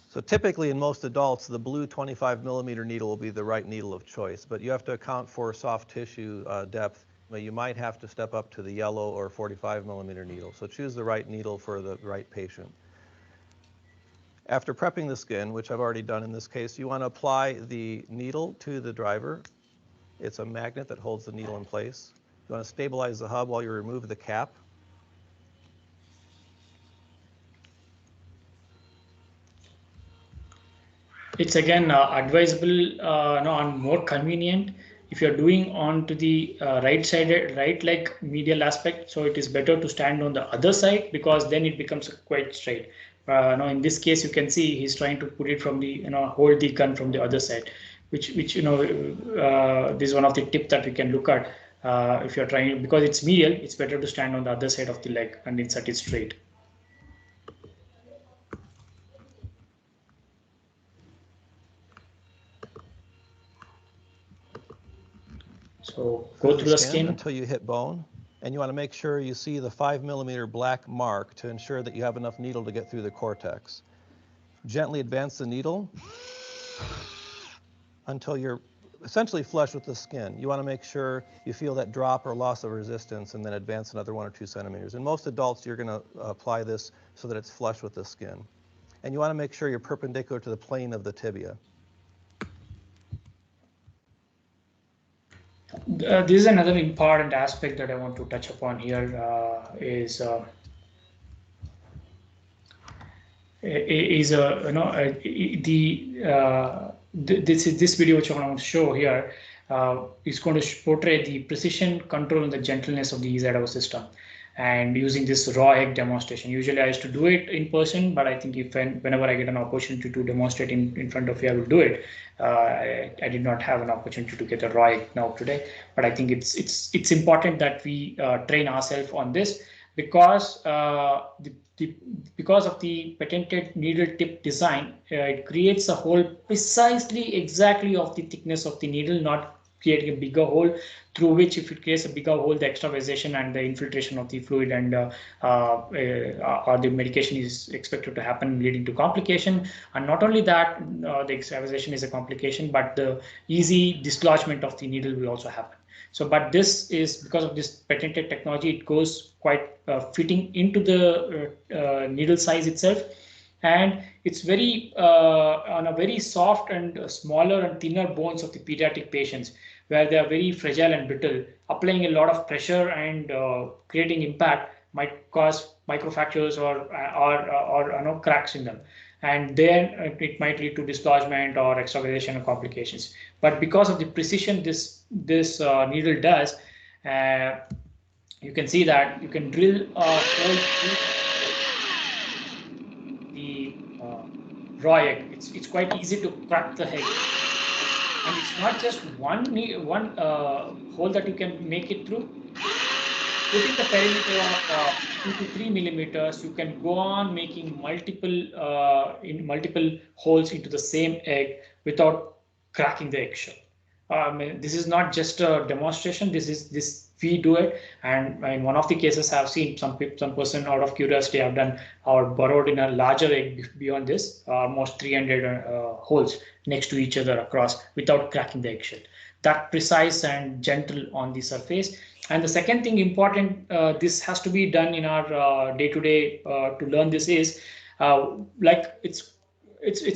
So typically in most adults, the blue 25 millimeter needle will be the right needle of choice, but you have to account for soft tissue depth you might have to step up to the yellow or 45 millimeter needle. So choose the right needle for the right patient. After prepping the skin, which I've already done in this case, you want to apply the needle to the driver. It's a magnet that holds the needle in place. You want to stabilize the hub while you remove the cap. It's again advisable and more convenient if you're doing on to the right leg medial aspect. So it is better to stand on the other side because then it becomes quite straight. Now in this case, you can see he's trying to put it from the hold the gun from the other side, which this is one of the tips that we can look at if you're trying, because it's medial. It's better to stand on the other side of the leg and insert it straight. So go through the skin until you hit bone, and you want to make sure you see the 5 millimeter black mark to ensure that you have enough needle to get through the cortex. Gently advance the needle until you're essentially flush with the skin. You want to make sure you feel that drop or loss of resistance and then advance another 1 or 2 centimeters. In most adults, you're going to apply this so that it's flush with the skin. And you want to make sure you're perpendicular to the plane of the tibia. This is another important aspect that I want to touch upon here this video which I want to show here is going to portray the precision, control, and the gentleness of the EZ system. And using this raw egg demonstration, usually I used to do it in person, but I think whenever I get an opportunity to demonstrate in front of you, I will do it. I did not have an opportunity to get a raw egg now today, but I think it's important that we train ourselves on this because because of the patented needle tip design, it creates a hole precisely exactly of the thickness of the needle, not creating a bigger hole, through which if it creates a bigger hole, the extravasation and the infiltration of the fluid and or the medication is expected to happen, leading to complication. And not only that, the extravasation is a complication, but the easy dislodgement of the needle will also happen. So, but this is because of this patented technology, it goes quite fitting into the needle size itself. And it's very on a very soft and smaller and thinner bones of the pediatric patients, where they are very fragile and brittle. Applying a lot of pressure and creating impact might cause microfractures or cracks in them, and then it might lead to dislodgement or extravasation or complications. But because of the precision this needle does, you can see that you can drill a hole through the raw egg. It's quite easy to crack the egg. And it's not just one hole that you can make it through. Within the perimeter of 2 to 3 millimeters, you can go on making multiple holes into the same egg without cracking the eggshell. This is not just a demonstration. We do it, and in one of the cases I've seen some person out of curiosity have done or burrowed in a larger egg beyond this, almost 300 holes next to each other across without cracking the eggshell. That precise and gentle on the surface. And the second thing important, this has to be done in our day-to-day to learn this is like it's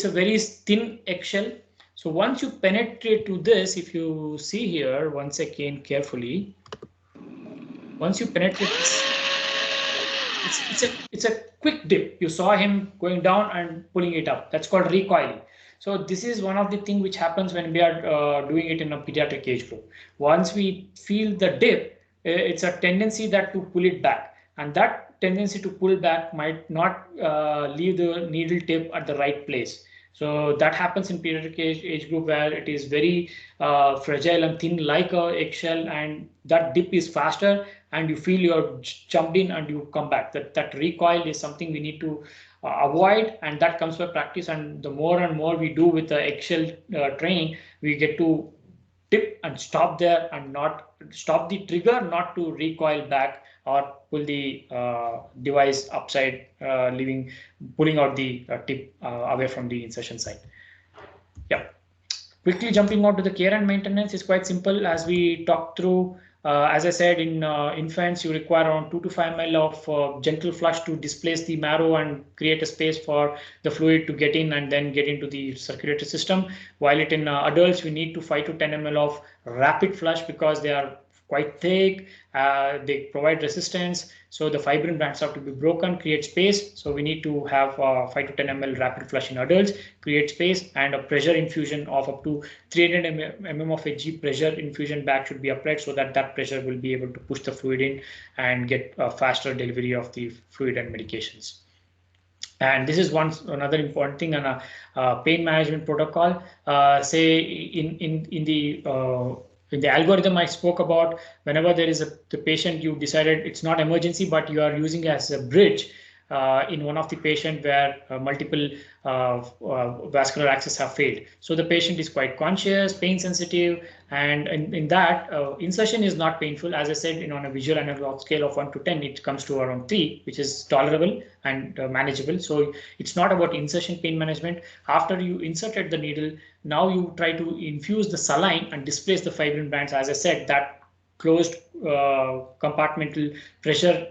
a very thin eggshell. So once you penetrate to this, if you see here once again carefully, once you penetrate this, it's a quick dip. You saw him going down and pulling it up. That's called recoiling. So this is one of the things which happens when we are doing it in a pediatric age group. Once we feel the dip, it's a tendency that to pull it back, and that tendency to pull back might not leave the needle tip at the right place. So that happens in pediatric age group where it is very fragile and thin like a eggshell, and that dip is faster and you feel you're jumped in and you come back. That recoil is something we need to avoid, and that comes by practice. And the more and more we do with the eggshell training, we get to dip and stop there and not stop the trigger, not to recoil back or pull the device upside, pulling out the tip away from the insertion site. Yeah. Quickly jumping on to the care and maintenance is quite simple. As we talked through, As I said, in infants, you require around 2 to 5 ml of gentle flush to displace the marrow and create a space for the fluid to get in and then get into the circulatory system. While in adults, we need to 5 to 10 ml of rapid flush because they are quite thick, they provide resistance. So the fibrin bands have to be broken, create space. So we need to have 5 to 10 ml rapid flush in adults, create space, and a pressure infusion of up to 300 mm of Hg pressure infusion bag should be applied so that that pressure will be able to push the fluid in and get a faster delivery of the fluid and medications. And this is another important thing on a pain management protocol. Say in the algorithm I spoke about, whenever there is the patient, you decided it's not emergency, but you are using as a bridge in one of the patient where multiple vascular access have failed. So the patient is quite conscious, pain sensitive, and in that insertion is not painful. As I said, on a visual analog scale of 1 to 10, it comes to around 3, which is tolerable and manageable. So it's not about insertion pain management. After you inserted the needle, now you try to infuse the saline and displace the fibrin bands. As I said, that closed compartmental pressure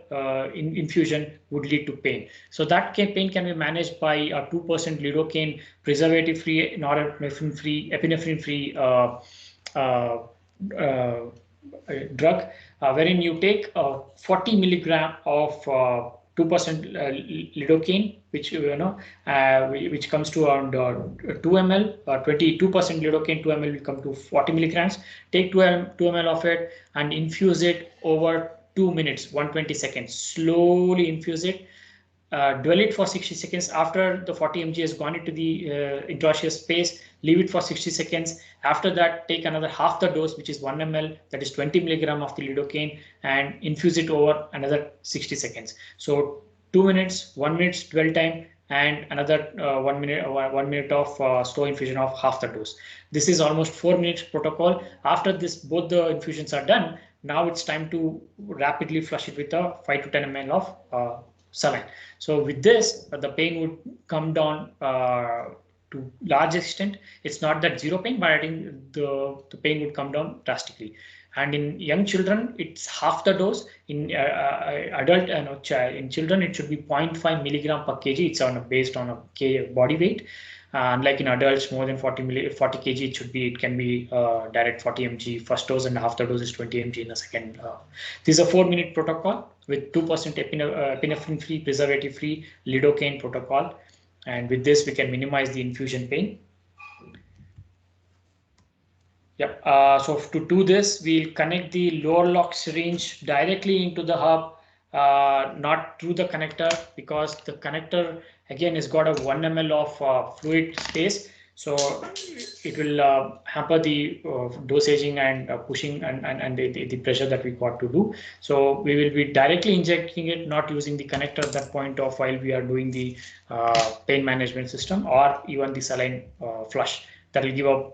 infusion would lead to pain. So that pain can be managed by a 2% lidocaine, preservative-free, norepinephrine-free, epinephrine-free drug, wherein you take 40 milligram of 2% lidocaine, which comes to around 2 ml, 22% lidocaine, 2 ml will come to 40 milligrams. Take 2 ml of it and infuse it over 2 minutes, 120 seconds. Slowly infuse it. Dwell it for 60 seconds. After the 40 mg has gone into the interosseous space, leave it for 60 seconds. After that, take another half the dose, which is 1 ml, that is 20 milligram of the lidocaine, and infuse it over another 60 seconds. So 2 minutes, 1 minute dwell time, and another 1 minute of slow infusion of half the dose. This is almost 4 minutes protocol. After this, both the infusions are done. Now it's time to rapidly flush it with a 5 to 10 ml of saline. So with this, the pain would come down to large extent. It's not that zero pain, but I think the pain would come down drastically. And in young children, it's half the dose. In in children, it should be 0.5 milligram per kg. It's based on a body weight. Unlike in adults, more than 40 kg, it can be direct 40 mg first dose, and half the dose is 20 mg in the second. This is a 4-minute protocol with 2% epinephrine-free, preservative-free lidocaine protocol. And with this, we can minimize the infusion pain. Yep. So to do this, we'll connect the lower lock syringe directly into the hub, not through the connector, because the connector again has got a 1 ml of fluid space. So it will hamper the dosaging and pushing and the pressure that we got to do. So we will be directly injecting it, not using the connector at that point of while we are doing the pain management system or even the saline flush. That will give a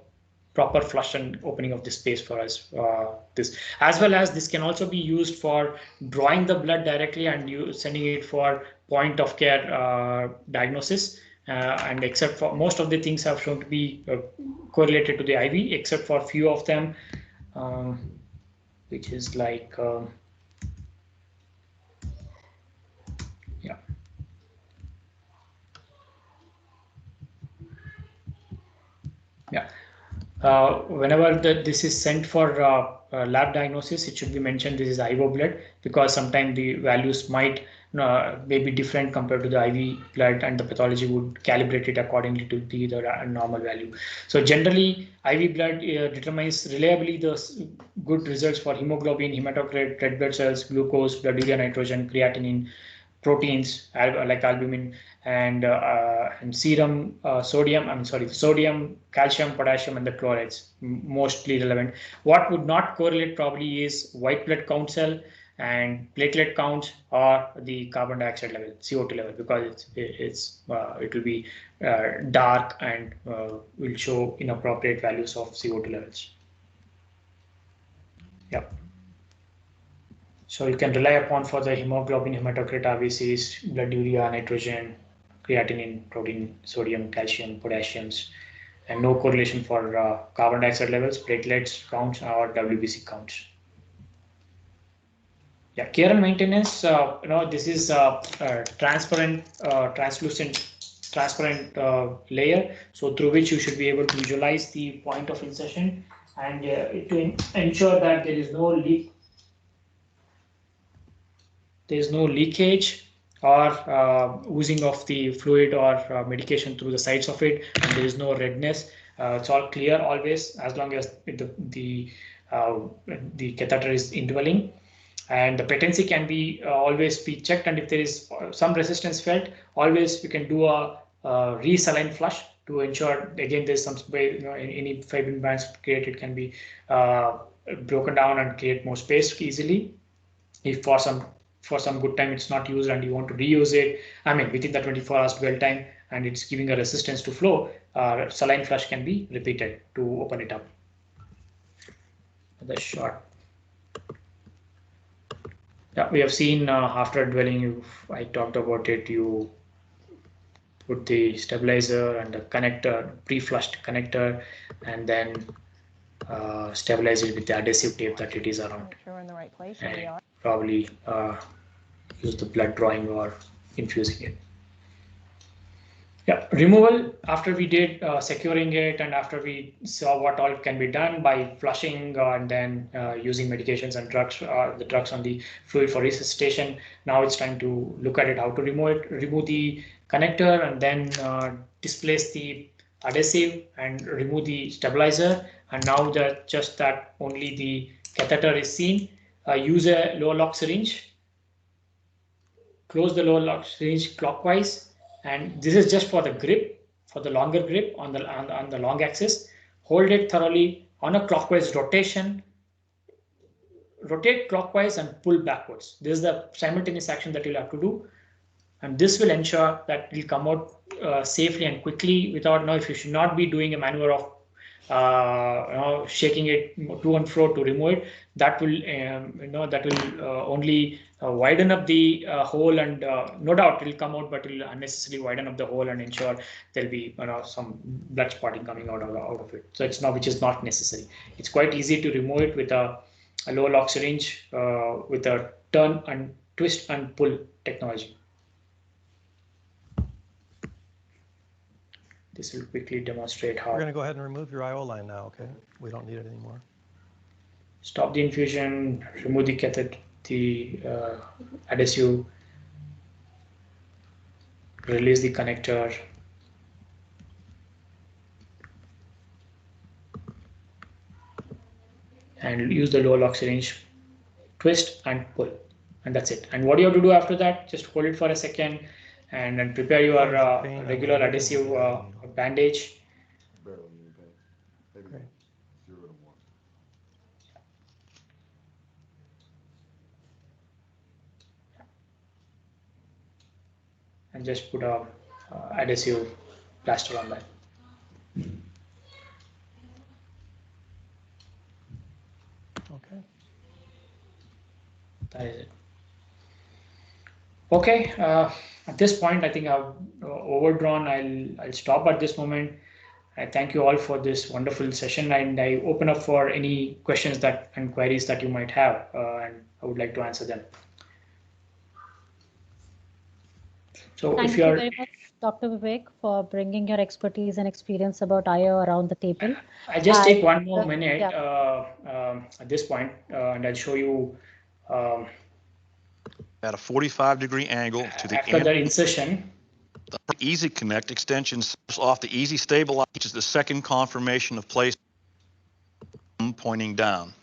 proper flush and opening of the space for us. This, as well as this can also be used for drawing the blood directly and sending it for point of care diagnosis. And except for most of the things have shown to be correlated to the IV, except for a few of them, which is like, yeah. Yeah. Whenever this is sent for lab diagnosis, it should be mentioned this is IVO blood, because sometimes the values may be different compared to the IV blood, and the pathology would calibrate it accordingly to the normal value. So generally, IV blood determines reliably the good results for hemoglobin, hematocrit, red blood cells, glucose, blood urea nitrogen, creatinine, proteins like albumin, and serum, sodium, calcium, potassium, and the chlorides, mostly relevant. What would not correlate probably is white blood count cell and platelet counts or the carbon dioxide level, CO2 level, because it will be dark and will show inappropriate values of CO2 levels. Yep. So you can rely upon for the hemoglobin, hematocrit, RBCs, blood urea, nitrogen, creatinine, protein, sodium, calcium, potassiums, and no correlation for carbon dioxide levels, platelets counts, or WBC counts. Yeah, care and maintenance. This is transparent, transparent layer, so through which you should be able to visualize the point of insertion, and to ensure that there is no leak. There is no leakage or oozing of the fluid or medication through the sides of it, and there is no redness. It's all clear always, as long as the catheter is indwelling. And the patency can be always be checked, and if there is some resistance felt, always you can do a resaline flush to ensure again there's some way, any fibrin bands created can be broken down and create more space easily. If for some good time it's not used and you want to reuse it, I mean within the 24 hours dwell time, and it's giving a resistance to flow, saline flush can be repeated to open it up. The short. Yeah, we have seen after dwelling, I talked about it, you put the stabilizer and the connector, pre-flushed connector, and then stabilize it with the adhesive tape that it is around. Make sure we're in the right place. And We are. probably use the blood drawing or infusing it. Yeah, removal after we did securing it, and after we saw what all can be done by flushing and then using medications and drugs, the drugs on the fluid for resuscitation. Now it's time to look at it, how to remove the connector, and then displace the adhesive and remove the stabilizer. And now that just that only the catheter is seen, use a low lock syringe. Close the lower lock syringe clockwise, and this is just for the grip, for the longer grip on the long axis. Hold it thoroughly on a clockwise rotation. Rotate clockwise and pull backwards. This is the simultaneous action that you'll have to do, and this will ensure that it will come out safely and quickly without. Now, if you should not be doing a maneuver of shaking it to and fro to remove it, that will only widen up the hole, and no doubt it will come out, but it will unnecessarily widen up the hole and ensure there'll be some blood spotting coming out of it. So it's not, which is not necessary. It's quite easy to remove it with a low lock syringe with a turn and twist and pull technology. This will quickly demonstrate how. We're going to go ahead and remove your IO line now, okay? We don't need it anymore. Stop the infusion, remove the catheter, the adhesive, release the connector. And use the low lock syringe, twist and pull, and that's it. And what you have to do after that, just hold it for a second, and then prepare your regular adhesive bandage. And just put a adhesive plaster on that. Okay. That is it. Okay. At this point, I think I've overdrawn. I'll stop at this moment. I thank you all for this wonderful session, and I open up for any questions and queries that you might have, and I would like to answer them. So Thank you very much, Dr. Vivek, for bringing your expertise and experience about IO around the table. I'll just take one more minute at this point, and I'll show you at a 45-degree angle to the after the insertion. The Easy Connect extension starts off the Easy Stabilize, which is the second confirmation of place pointing down.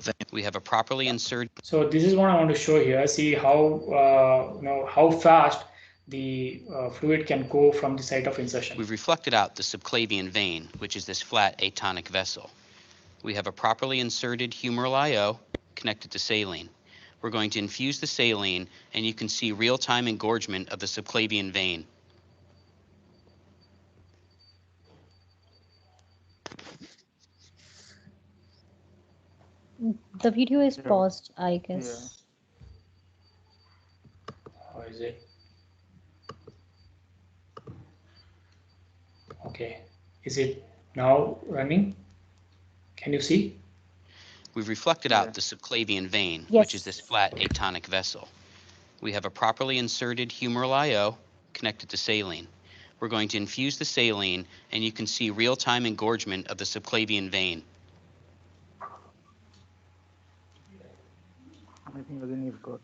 Then we have a properly inserted. So this is what I want to show here. See how how fast the fluid can go from the site of insertion. We've reflected out the subclavian vein, which is this flat atonic vessel. We have a properly inserted humeral IO connected to saline. We're going to infuse the saline, and you can see real-time engorgement of the subclavian vein. The video is paused, I guess. How is it? Okay. Is it now running? Can you see? We've reflected out the subclavian vein, Yes. which is this flat atonic vessel. We have a properly inserted humeral IO connected to saline. We're going to infuse the saline, and you can see real-time engorgement of the subclavian vein. I think again you've got.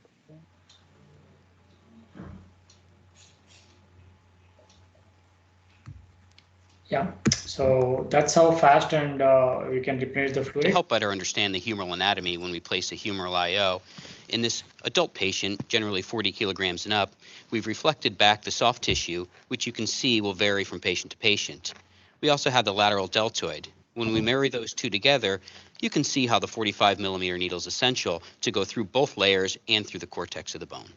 Yeah, so that's how fast and we can replenish the To fluid. help better understand the humeral anatomy when we place a humeral IO, in this adult patient, generally 40 kilograms and up, we've reflected back the soft tissue, which you can see will vary from patient to patient. We also have the lateral deltoid. When we marry those two together, you can see how the 45 millimeter needle is essential to go through both layers and through the cortex of the bone.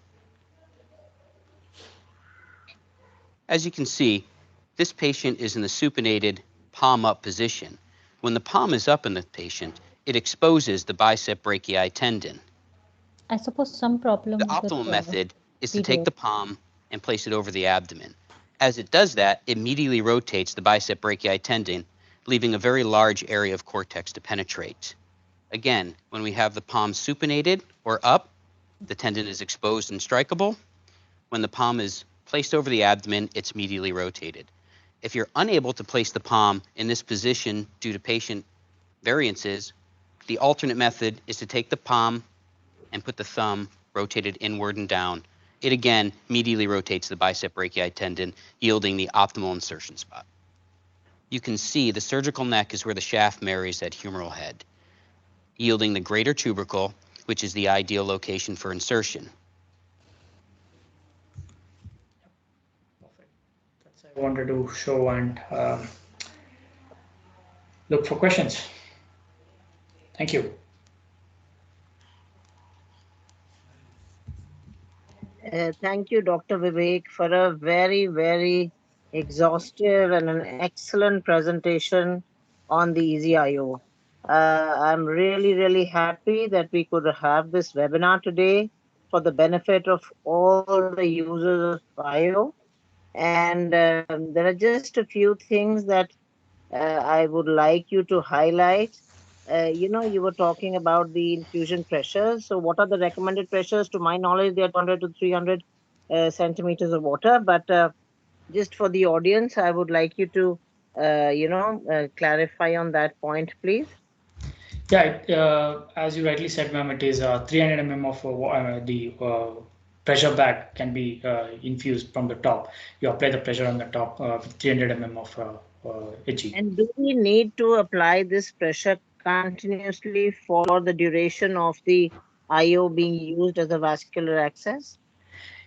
As you can see, this patient is in the supinated palm up position. When the palm is up in the patient, it exposes the bicep brachii tendon. I suppose some problem The with optimal method is to video. take the palm and place it over the abdomen. As it does that, it immediately rotates the bicep brachii tendon, leaving a very large area of cortex to penetrate. Again, when we have the palm supinated or up, the tendon is exposed and strikeable. When the palm is placed over the abdomen, it's immediately rotated. If you're unable to place the palm in this position due to patient variances, the alternate method is to take the palm and put the thumb rotated inward and down. It again immediately rotates the bicep brachii tendon, yielding the optimal insertion spot. You can see the surgical neck is where the shaft marries that humeral head, yielding the greater tubercle, which is the ideal location for insertion. Perfect. That's what I wanted to show and look for questions. Thank you. Thank you, Dr. Vivek, for a very, very exhaustive and an excellent presentation on the EasyIO. I'm really, really happy that we could have this webinar today for the benefit of all the users of IO. And there are just a few things that I would like you to highlight. You were talking about the infusion pressures. So what are the recommended pressures? To my knowledge, they are 200 to 300 centimeters of water. But just for the audience, I would like you to, clarify on that point, please. Yeah, as you rightly said, ma'am, it is 300 mm of the pressure bag can be infused from the top. You apply the pressure on the top with 300 mm of HE. And do we need to apply this pressure continuously for the duration of the IO being used as a vascular access?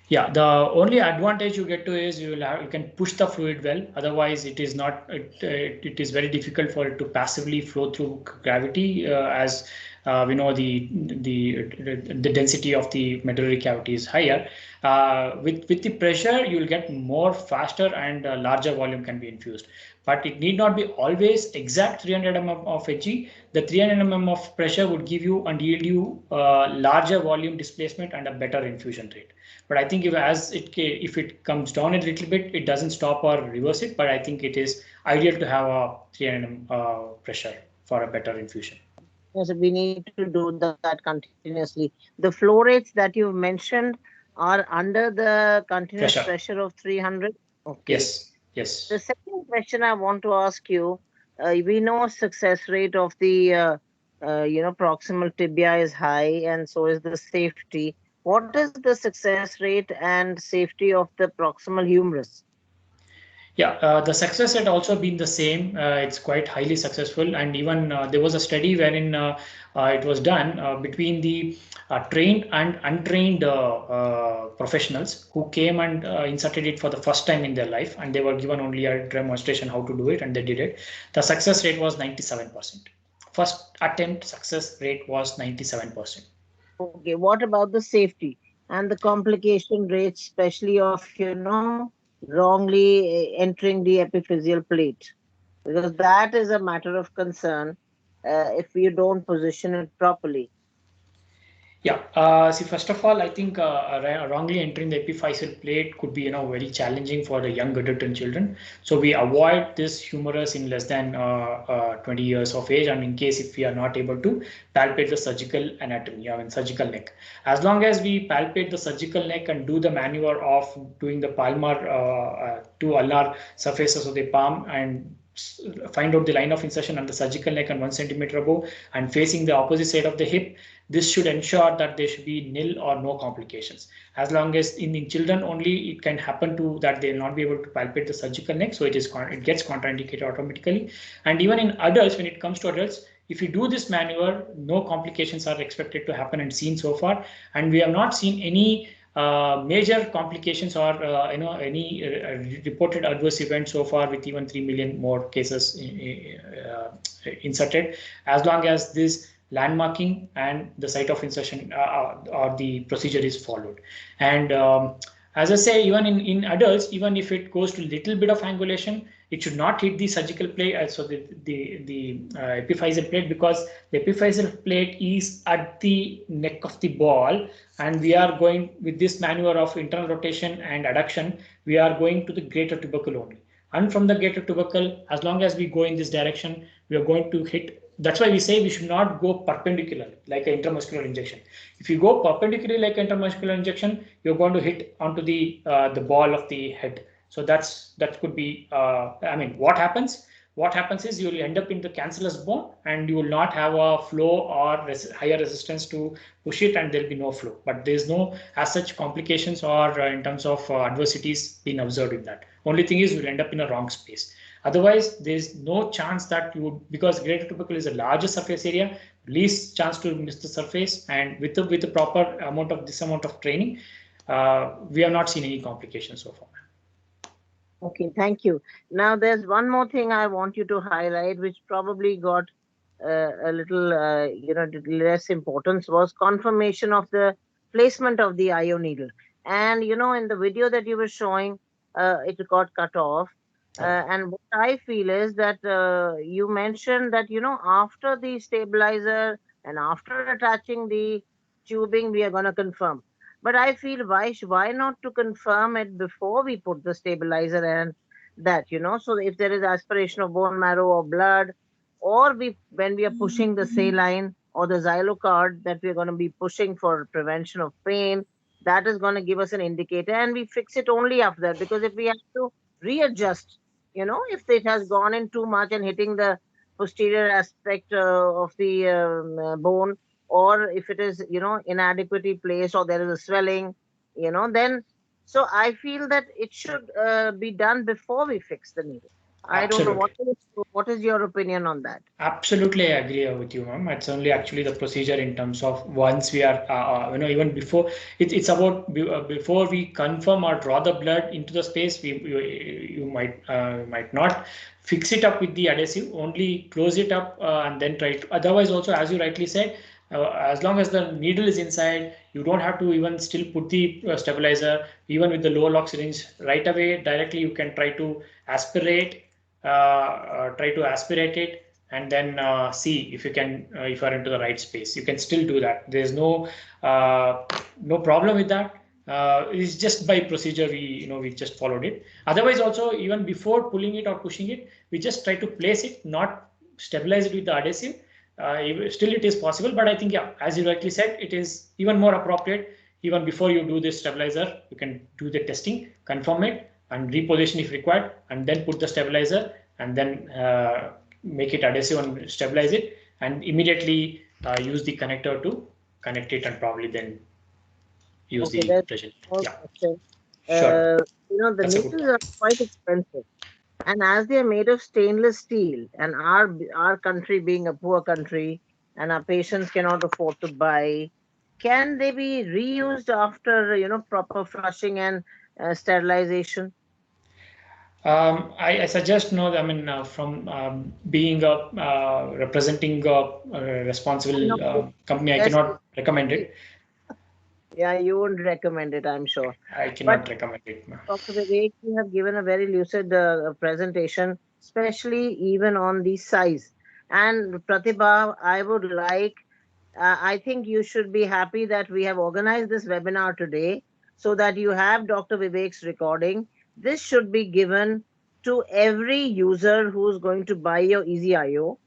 Yeah, the only advantage you get to is you can push the fluid well. Otherwise, it is not. It is very difficult for it to passively flow through gravity, as we know the density of the medullary cavity is higher. With the pressure, you will get more faster and larger volume can be infused. But it need not be always exact 300 mm of HE. The 300 mm of pressure would give you and yield you larger volume displacement and a better infusion rate. But I think if it comes down a little bit, it doesn't stop or reverse it. But I think it is ideal to have a 300 pressure for a better infusion. Yes, we need to do that continuously. The flow rates that you mentioned are under the continuous pressure of 300. Okay. Yes. Yes. The second question I want to ask you, we know success rate of the proximal tibia is high, and so is the safety. What is the success rate and safety of the proximal humerus? Yeah, the success had also been the same. It's quite highly successful, and even there was a study wherein it was done between the trained and untrained professionals who came and inserted it for the first time in their life, and they were given only a demonstration how to do it, and they did it. The success rate was 97%. First attempt success rate was 97%. Okay, what about the safety and the complication rate, especially of, wrongly entering the epiphyseal plate? Because that is a matter of concern if you don't position it properly. Yeah. See, first of all, I think wrongly entering the epiphyseal plate could be, very challenging for the young adult and children. So we avoid this humerus in less than 20 years of age, and in case if we are not able to palpate the surgical anatomy, surgical neck. As long as we palpate the surgical neck and do the maneuver of doing the palmar to ulnar surfaces of the palm and find out the line of insertion on the surgical neck and 1 centimeter above and facing the opposite side of the hip, this should ensure that there should be nil or no complications. As long as in children only, it can happen to that they will not be able to palpate the surgical neck, so it gets contraindicated automatically. And even in adults, when it comes to adults, if you do this maneuver, no complications are expected to happen and seen so far, and we have not seen any major complications or any reported adverse events so far, with even 3 million more cases inserted, as long as this landmarking and the site of insertion or the procedure is followed. And as I say, even in adults, even if it goes to a little bit of angulation, it should not hit the surgical plate, so the epiphyseal plate, because the epiphyseal plate is at the neck of the ball, and we are going with this maneuver of internal rotation and adduction, we are going to the greater tubercle only. And from the greater tubercle, as long as we go in this direction, we are going to hit. That's why we say we should not go perpendicular like an intramuscular injection. If you go perpendicularly like an intramuscular injection, you're going to hit onto the ball of the head. So that could be. What happens? What happens is you will end up in the cancellous bone, and you will not have a flow or higher resistance to push it, and there will be no flow. But there is no as such complications or in terms of adversities being observed in that. Only thing is you will end up in a wrong space. Otherwise, there is no chance that you would, because greater tubercle is a larger surface area, least chance to miss the surface, and with the proper amount of training, we have not seen any complications so far. Okay, thank you. Now, there's one more thing I want you to highlight, which probably got a little, less importance, was confirmation of the placement of the IO needle. And, in the video that you were showing, it got cut off. And what I feel is that you mentioned that, after the stabilizer and after attaching the tubing, we are going to confirm. But I feel why not to confirm it before we put the stabilizer and that, so if there is aspiration of bone marrow or blood, or when we are pushing the saline or the Xylocard that we're going to be pushing for prevention of pain, that is going to give us an indicator, and we fix it only after that. Because if we have to readjust, if it has gone in too much and hitting the posterior aspect of the bone, or if it is, inadequately placed, or there is a swelling, then, so I feel that it should be done before we fix the needle. I don't know, what is your opinion on that? Absolutely, I agree with you, ma'am. It's only actually the procedure in terms of once we are, even before, it's about before we confirm or draw the blood into the space, you might not fix it up with the adhesive, only close it up and then try to. Otherwise, also, as you rightly said, as long as the needle is inside, you don't have to even still put the stabilizer. Even with the lower lock syringe, right away, directly you can try to aspirate. Try to aspirate it, and then see if you can, if you are into the right space. You can still do that. There's no problem with that. It's just by procedure we just followed it. Otherwise, also, even before pulling it or pushing it, we just try to place it, not stabilize it with the adhesive. Still, it is possible, but I think, yeah, as you rightly said, it is even more appropriate. Even before you do this stabilizer, you can do the testing, confirm it, and reposition if required, and then put the stabilizer, and then make it adhesive and stabilize it, and immediately use the connector to connect it, and probably then use the pressure. Yeah. Sure. The needles are quite expensive, and as they are made of stainless steel, and our country being a poor country, and our patients cannot afford to buy, can they be reused after proper flushing and sterilization? I suggest no. I mean, from being representing a responsible company, I cannot recommend it. Yeah, you wouldn't recommend it, I'm sure. I cannot recommend it. Dr. Vivek, you have given a very lucid presentation, especially even on the size. And Pratibha, I would like I think you should be happy that we have organized this webinar today so that you have Dr. Vivek's recording. This should be given to every user who's going to buy your EasyIO.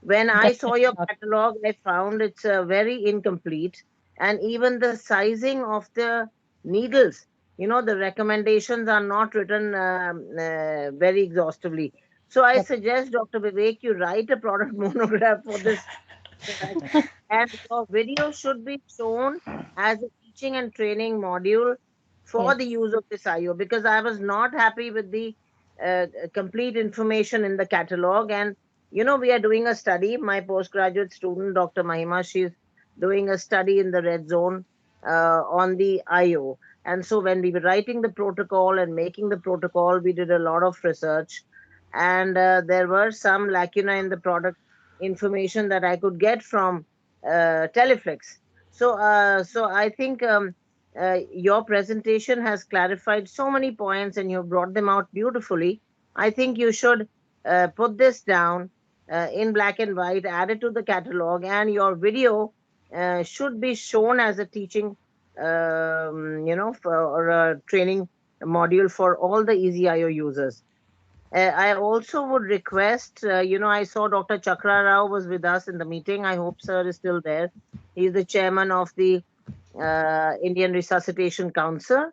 When I saw your catalog, I found it's very incomplete, and even the sizing of the needles, the recommendations are not written very exhaustively. So I suggest, Dr. Vivek, you write a product monograph for this. And your video should be shown as a teaching and training module for the use of this IO, because I was not happy with the complete information in the catalog. And we are doing a study. My postgraduate student, Dr. Mahima, she's doing a study in the red zone on the IO. And so when we were writing the protocol and making the protocol, we did a lot of research, and there were some lacuna in the product information that I could get from Teleflex. So I think your presentation has clarified so many points, and you brought them out beautifully. I think you should put this down in black and white, add it to the catalog, and your video should be shown as a teaching, or a training module for all the EasyIO users. I also would request, I saw Dr. Chakra Rao was with us in the meeting. I hope sir is still there. He's the chairman of the Indian Resuscitation Council.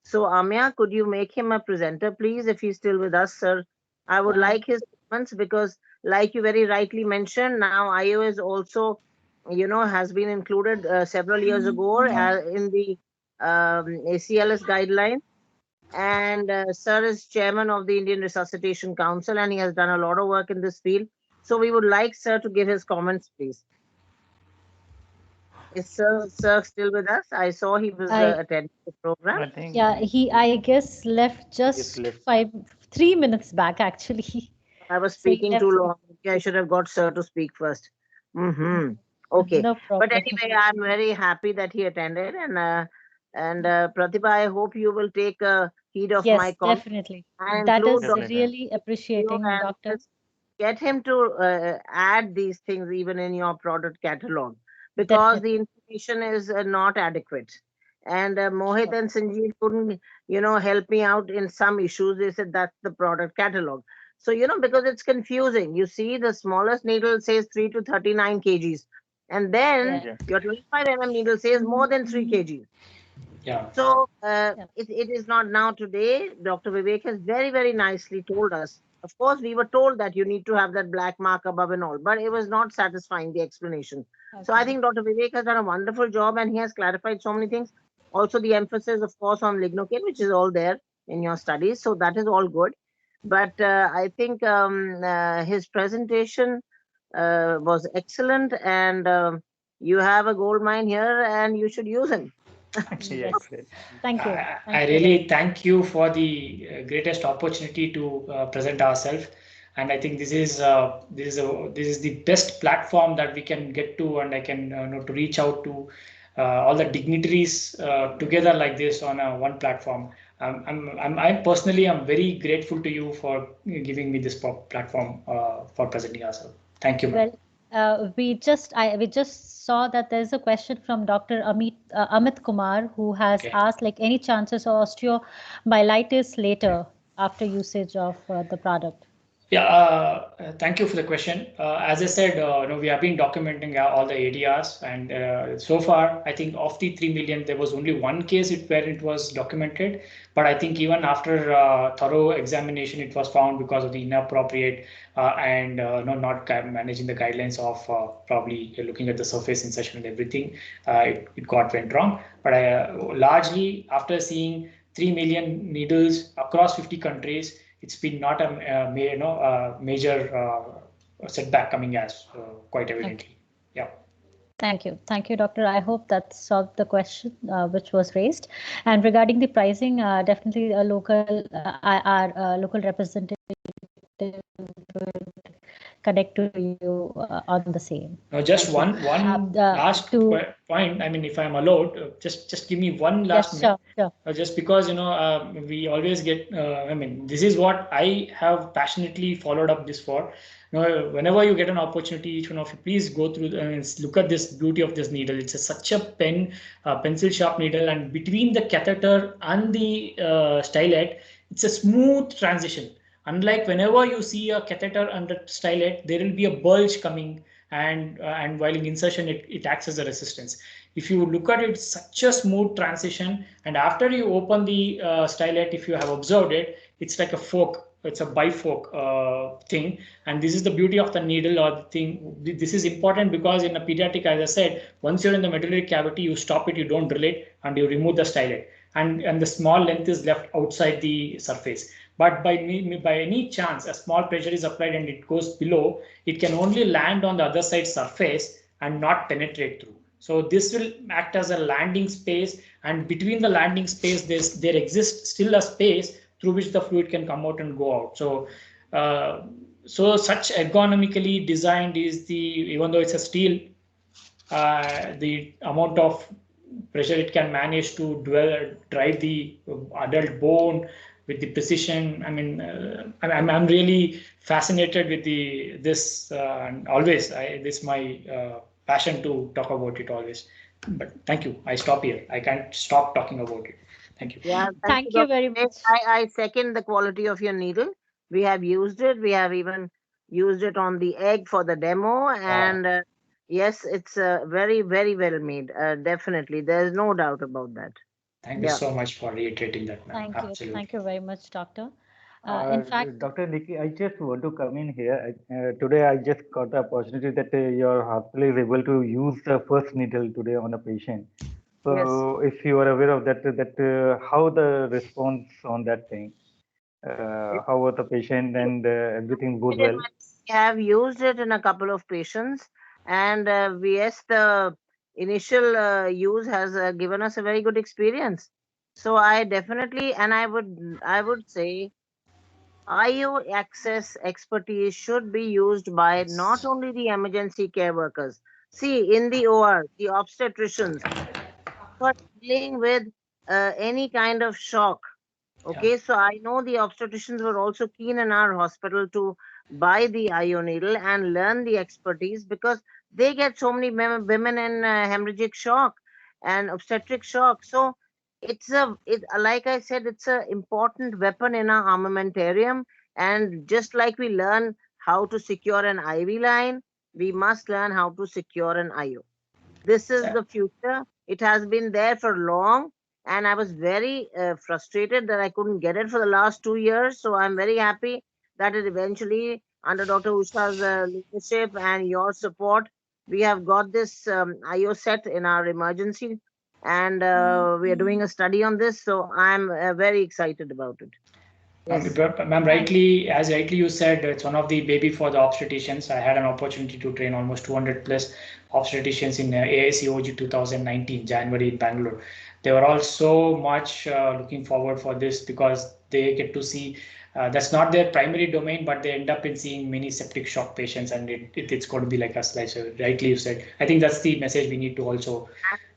So Amya, could you make him a presenter, please, if he's still with us, sir? I would like his comments, because like you very rightly mentioned, now IO is also, has been included several years ago in the ACLS guidelines. And sir is chairman of the Indian Resuscitation Council, and he has done a lot of work in this field. So we would like sir to give his comments, please. Is sir still with us? I saw he was attending the program. I guess left just 3 minutes back, actually. I was speaking too long. I should have got sir to speak first. Okay. No problem. But anyway, I'm very happy that he attended, and Pratibha, I hope you will take heed of my comments. Definitely. That is really appreciating, Doctor. Get him to add these things even in your product catalog, because the information is not adequate. And Mohit and Sanjeev couldn't, help me out in some issues. They said that's the product catalog. So, because it's confusing. You see, the smallest needle says 3 to 39 kgs. And then your 25 mm needle says more than 3 kgs. Yeah. So it is not now today. Dr. Vivek has very, very nicely told us. Of course, we were told that you need to have that black mark above and all, but it was not satisfying, the explanation. Okay. So I think Dr. Vivek has done a wonderful job, and he has clarified so many things. Also, the emphasis, of course, on lignocaine, which is all there in your studies. So that is all good. But I think his presentation was excellent, and you have a gold mine here, and you should use him. Yes. Thank you. I really thank you for the greatest opportunity to present ourselves, and I think this is the best platform that we can get to, and I can to reach out to all the dignitaries together like this on one platform. I'm personally very grateful to you for giving me this platform for presenting ourselves. Thank you, ma'am. Well, we just saw that there's a question from Dr. Amit Kumar, who has asked, like, any chances of osteomyelitis later after usage of the product. Yeah, thank you for the question. As I said, we have been documenting all the ADRs, and so far, I think of the 3 million, there was only one case where it was documented. But I think even after thorough examination, it was found because of the inappropriate and not managing the guidelines of probably looking at the surface incision and everything, it went wrong. But largely, after seeing 3 million needles across 50 countries, it's been not a major setback coming as quite evidently. Okay. Yeah. Thank you, Doctor. I hope that solved the question which was raised. And regarding the pricing, definitely our local representative will connect to you on the same. No, just Thank you. one last point. I mean, if I'm allowed, just give me one last minute. Sure. Just because we always get. I mean, this is what I have passionately followed up this for. Whenever you get an opportunity, each one of you, please go through and look at this beauty of this needle. It's such a pencil sharp needle, and between the catheter and the stylet, it's a smooth transition. Unlike whenever you see a catheter under stylet, there will be a bulge coming, and while in insertion, it acts as a resistance. If you look at it, it's such a smooth transition. And after you open the stylet, if you have observed it, it's like a fork. It's a bifork thing. And this is the beauty of the needle or the thing. This is important because in a pediatric, as I said, once you're in the medullary cavity, you stop it, you don't drill it, and you remove the stylet. And the small length is left outside the surface. But by any chance, a small pressure is applied and it goes below, it can only land on the other side surface and not penetrate through. So this will act as a landing space, and between the landing space, there exists still a space through which the fluid can come out and go out. So, so such ergonomically designed is even though it's a steel, the amount of pressure it can manage to drive the adult bone with the precision. I mean, I'm really fascinated with this. And always, this my passion to talk about it always. But thank you. I stop here. I can't stop talking about it. Thank you. Yeah, thank you very much. I second the quality of your needle. We have used it. We have even used it on the egg for the demo. And yes, it's very, very well made. Definitely. There's no doubt about that. Thank you so much for reiterating that, ma'am. Thank you. Absolutely. Thank you very much, Doctor. In fact, Dr. Nikki, I just want to come in here. Today, I just got the opportunity that your hospital is able to use the first needle today on a patient. So, if you are aware of that, how the response on that thing, how was the patient and everything goes well? We have used it in a couple of patients, and yes, the initial use has given us a very good experience. So I definitely, and I would say, IO access expertise should be used by not only the emergency care workers. See, in the OR, the obstetricians are dealing with any kind of shock. Okay, so I know the obstetricians were also keen in our hospital to buy the IO needle and learn the expertise, because they get so many women in hemorrhagic shock and obstetric shock. So like I said, it's an important weapon in our armamentarium. And just like we learn how to secure an IV line, we must learn how to secure an IO. This is the future. It has been there for long. And I was very frustrated that I couldn't get it for the last 2 years. So I'm very happy that it eventually, under Dr. Usha's leadership and your support, we have got this IO set in our emergency. And we are doing a study on this. So I'm very excited about it. Yes. Ma'am, as rightly you said, it's one of the baby for the obstetricians. I had an opportunity to train almost 200 plus obstetricians in AICOG 2019, January in Bangalore. They were all so much looking forward for this, because they get to see that's not their primary domain, but they end up in seeing many septic shock patients, and it's going to be like us. Like so rightly you said, I think that's the message we need to also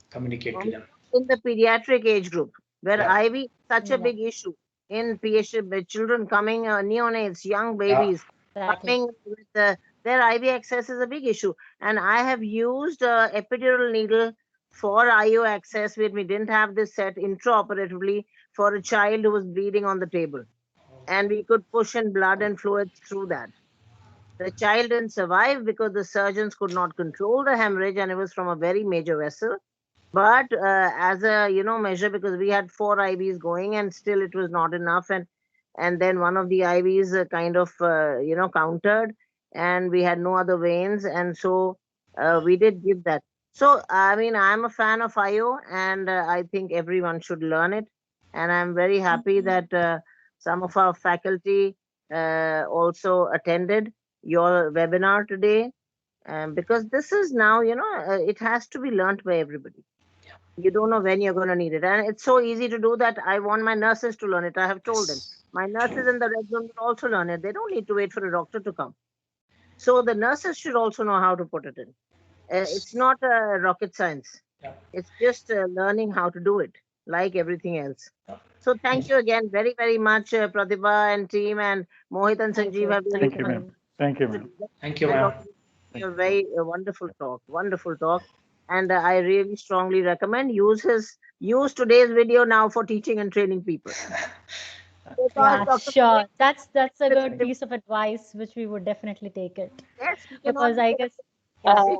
communicate to them. In the pediatric age group, where IV is such a big issue, in PH children coming, neonates, young babies coming with their IV access is a big issue. And I have used epidural needle for IO access when we didn't have this set intraoperatively for a child who was bleeding on the table. And we could push in blood and fluids through that. The child didn't survive because the surgeons could not control the hemorrhage, and it was from a very major vessel. But as a measure, because we had 4 IVs going and still it was not enough, and then one of the IVs kind of countered, and we had no other veins, and so we did give that. So I mean, I'm a fan of IO, and I think everyone should learn it, and I'm very happy that some of our faculty also attended your webinar today, because this is now it has to be learned by everybody. You don't know when you're going to need it. And it's so easy to do that. I want my nurses to learn it. I have told them. My nurses in the red zone will also learn it. They don't need to wait for a doctor to come. So the nurses should also know how to put it in. It's not rocket science. Yeah. It's just learning how to do it, like everything else. Yeah. So thank you again very, very much, Pratibha and team, and Mohit and Thank Sanjeev you. have been Thank you, ma'am. Thank you, ma'am. Thank you, ma'am. a very wonderful talk, and I really strongly recommend use today's video now for teaching and training people. Because Yeah, Dr. sure. That's a good piece of advice, which we would definitely take it. Yes, you cannot Because I guess, uh,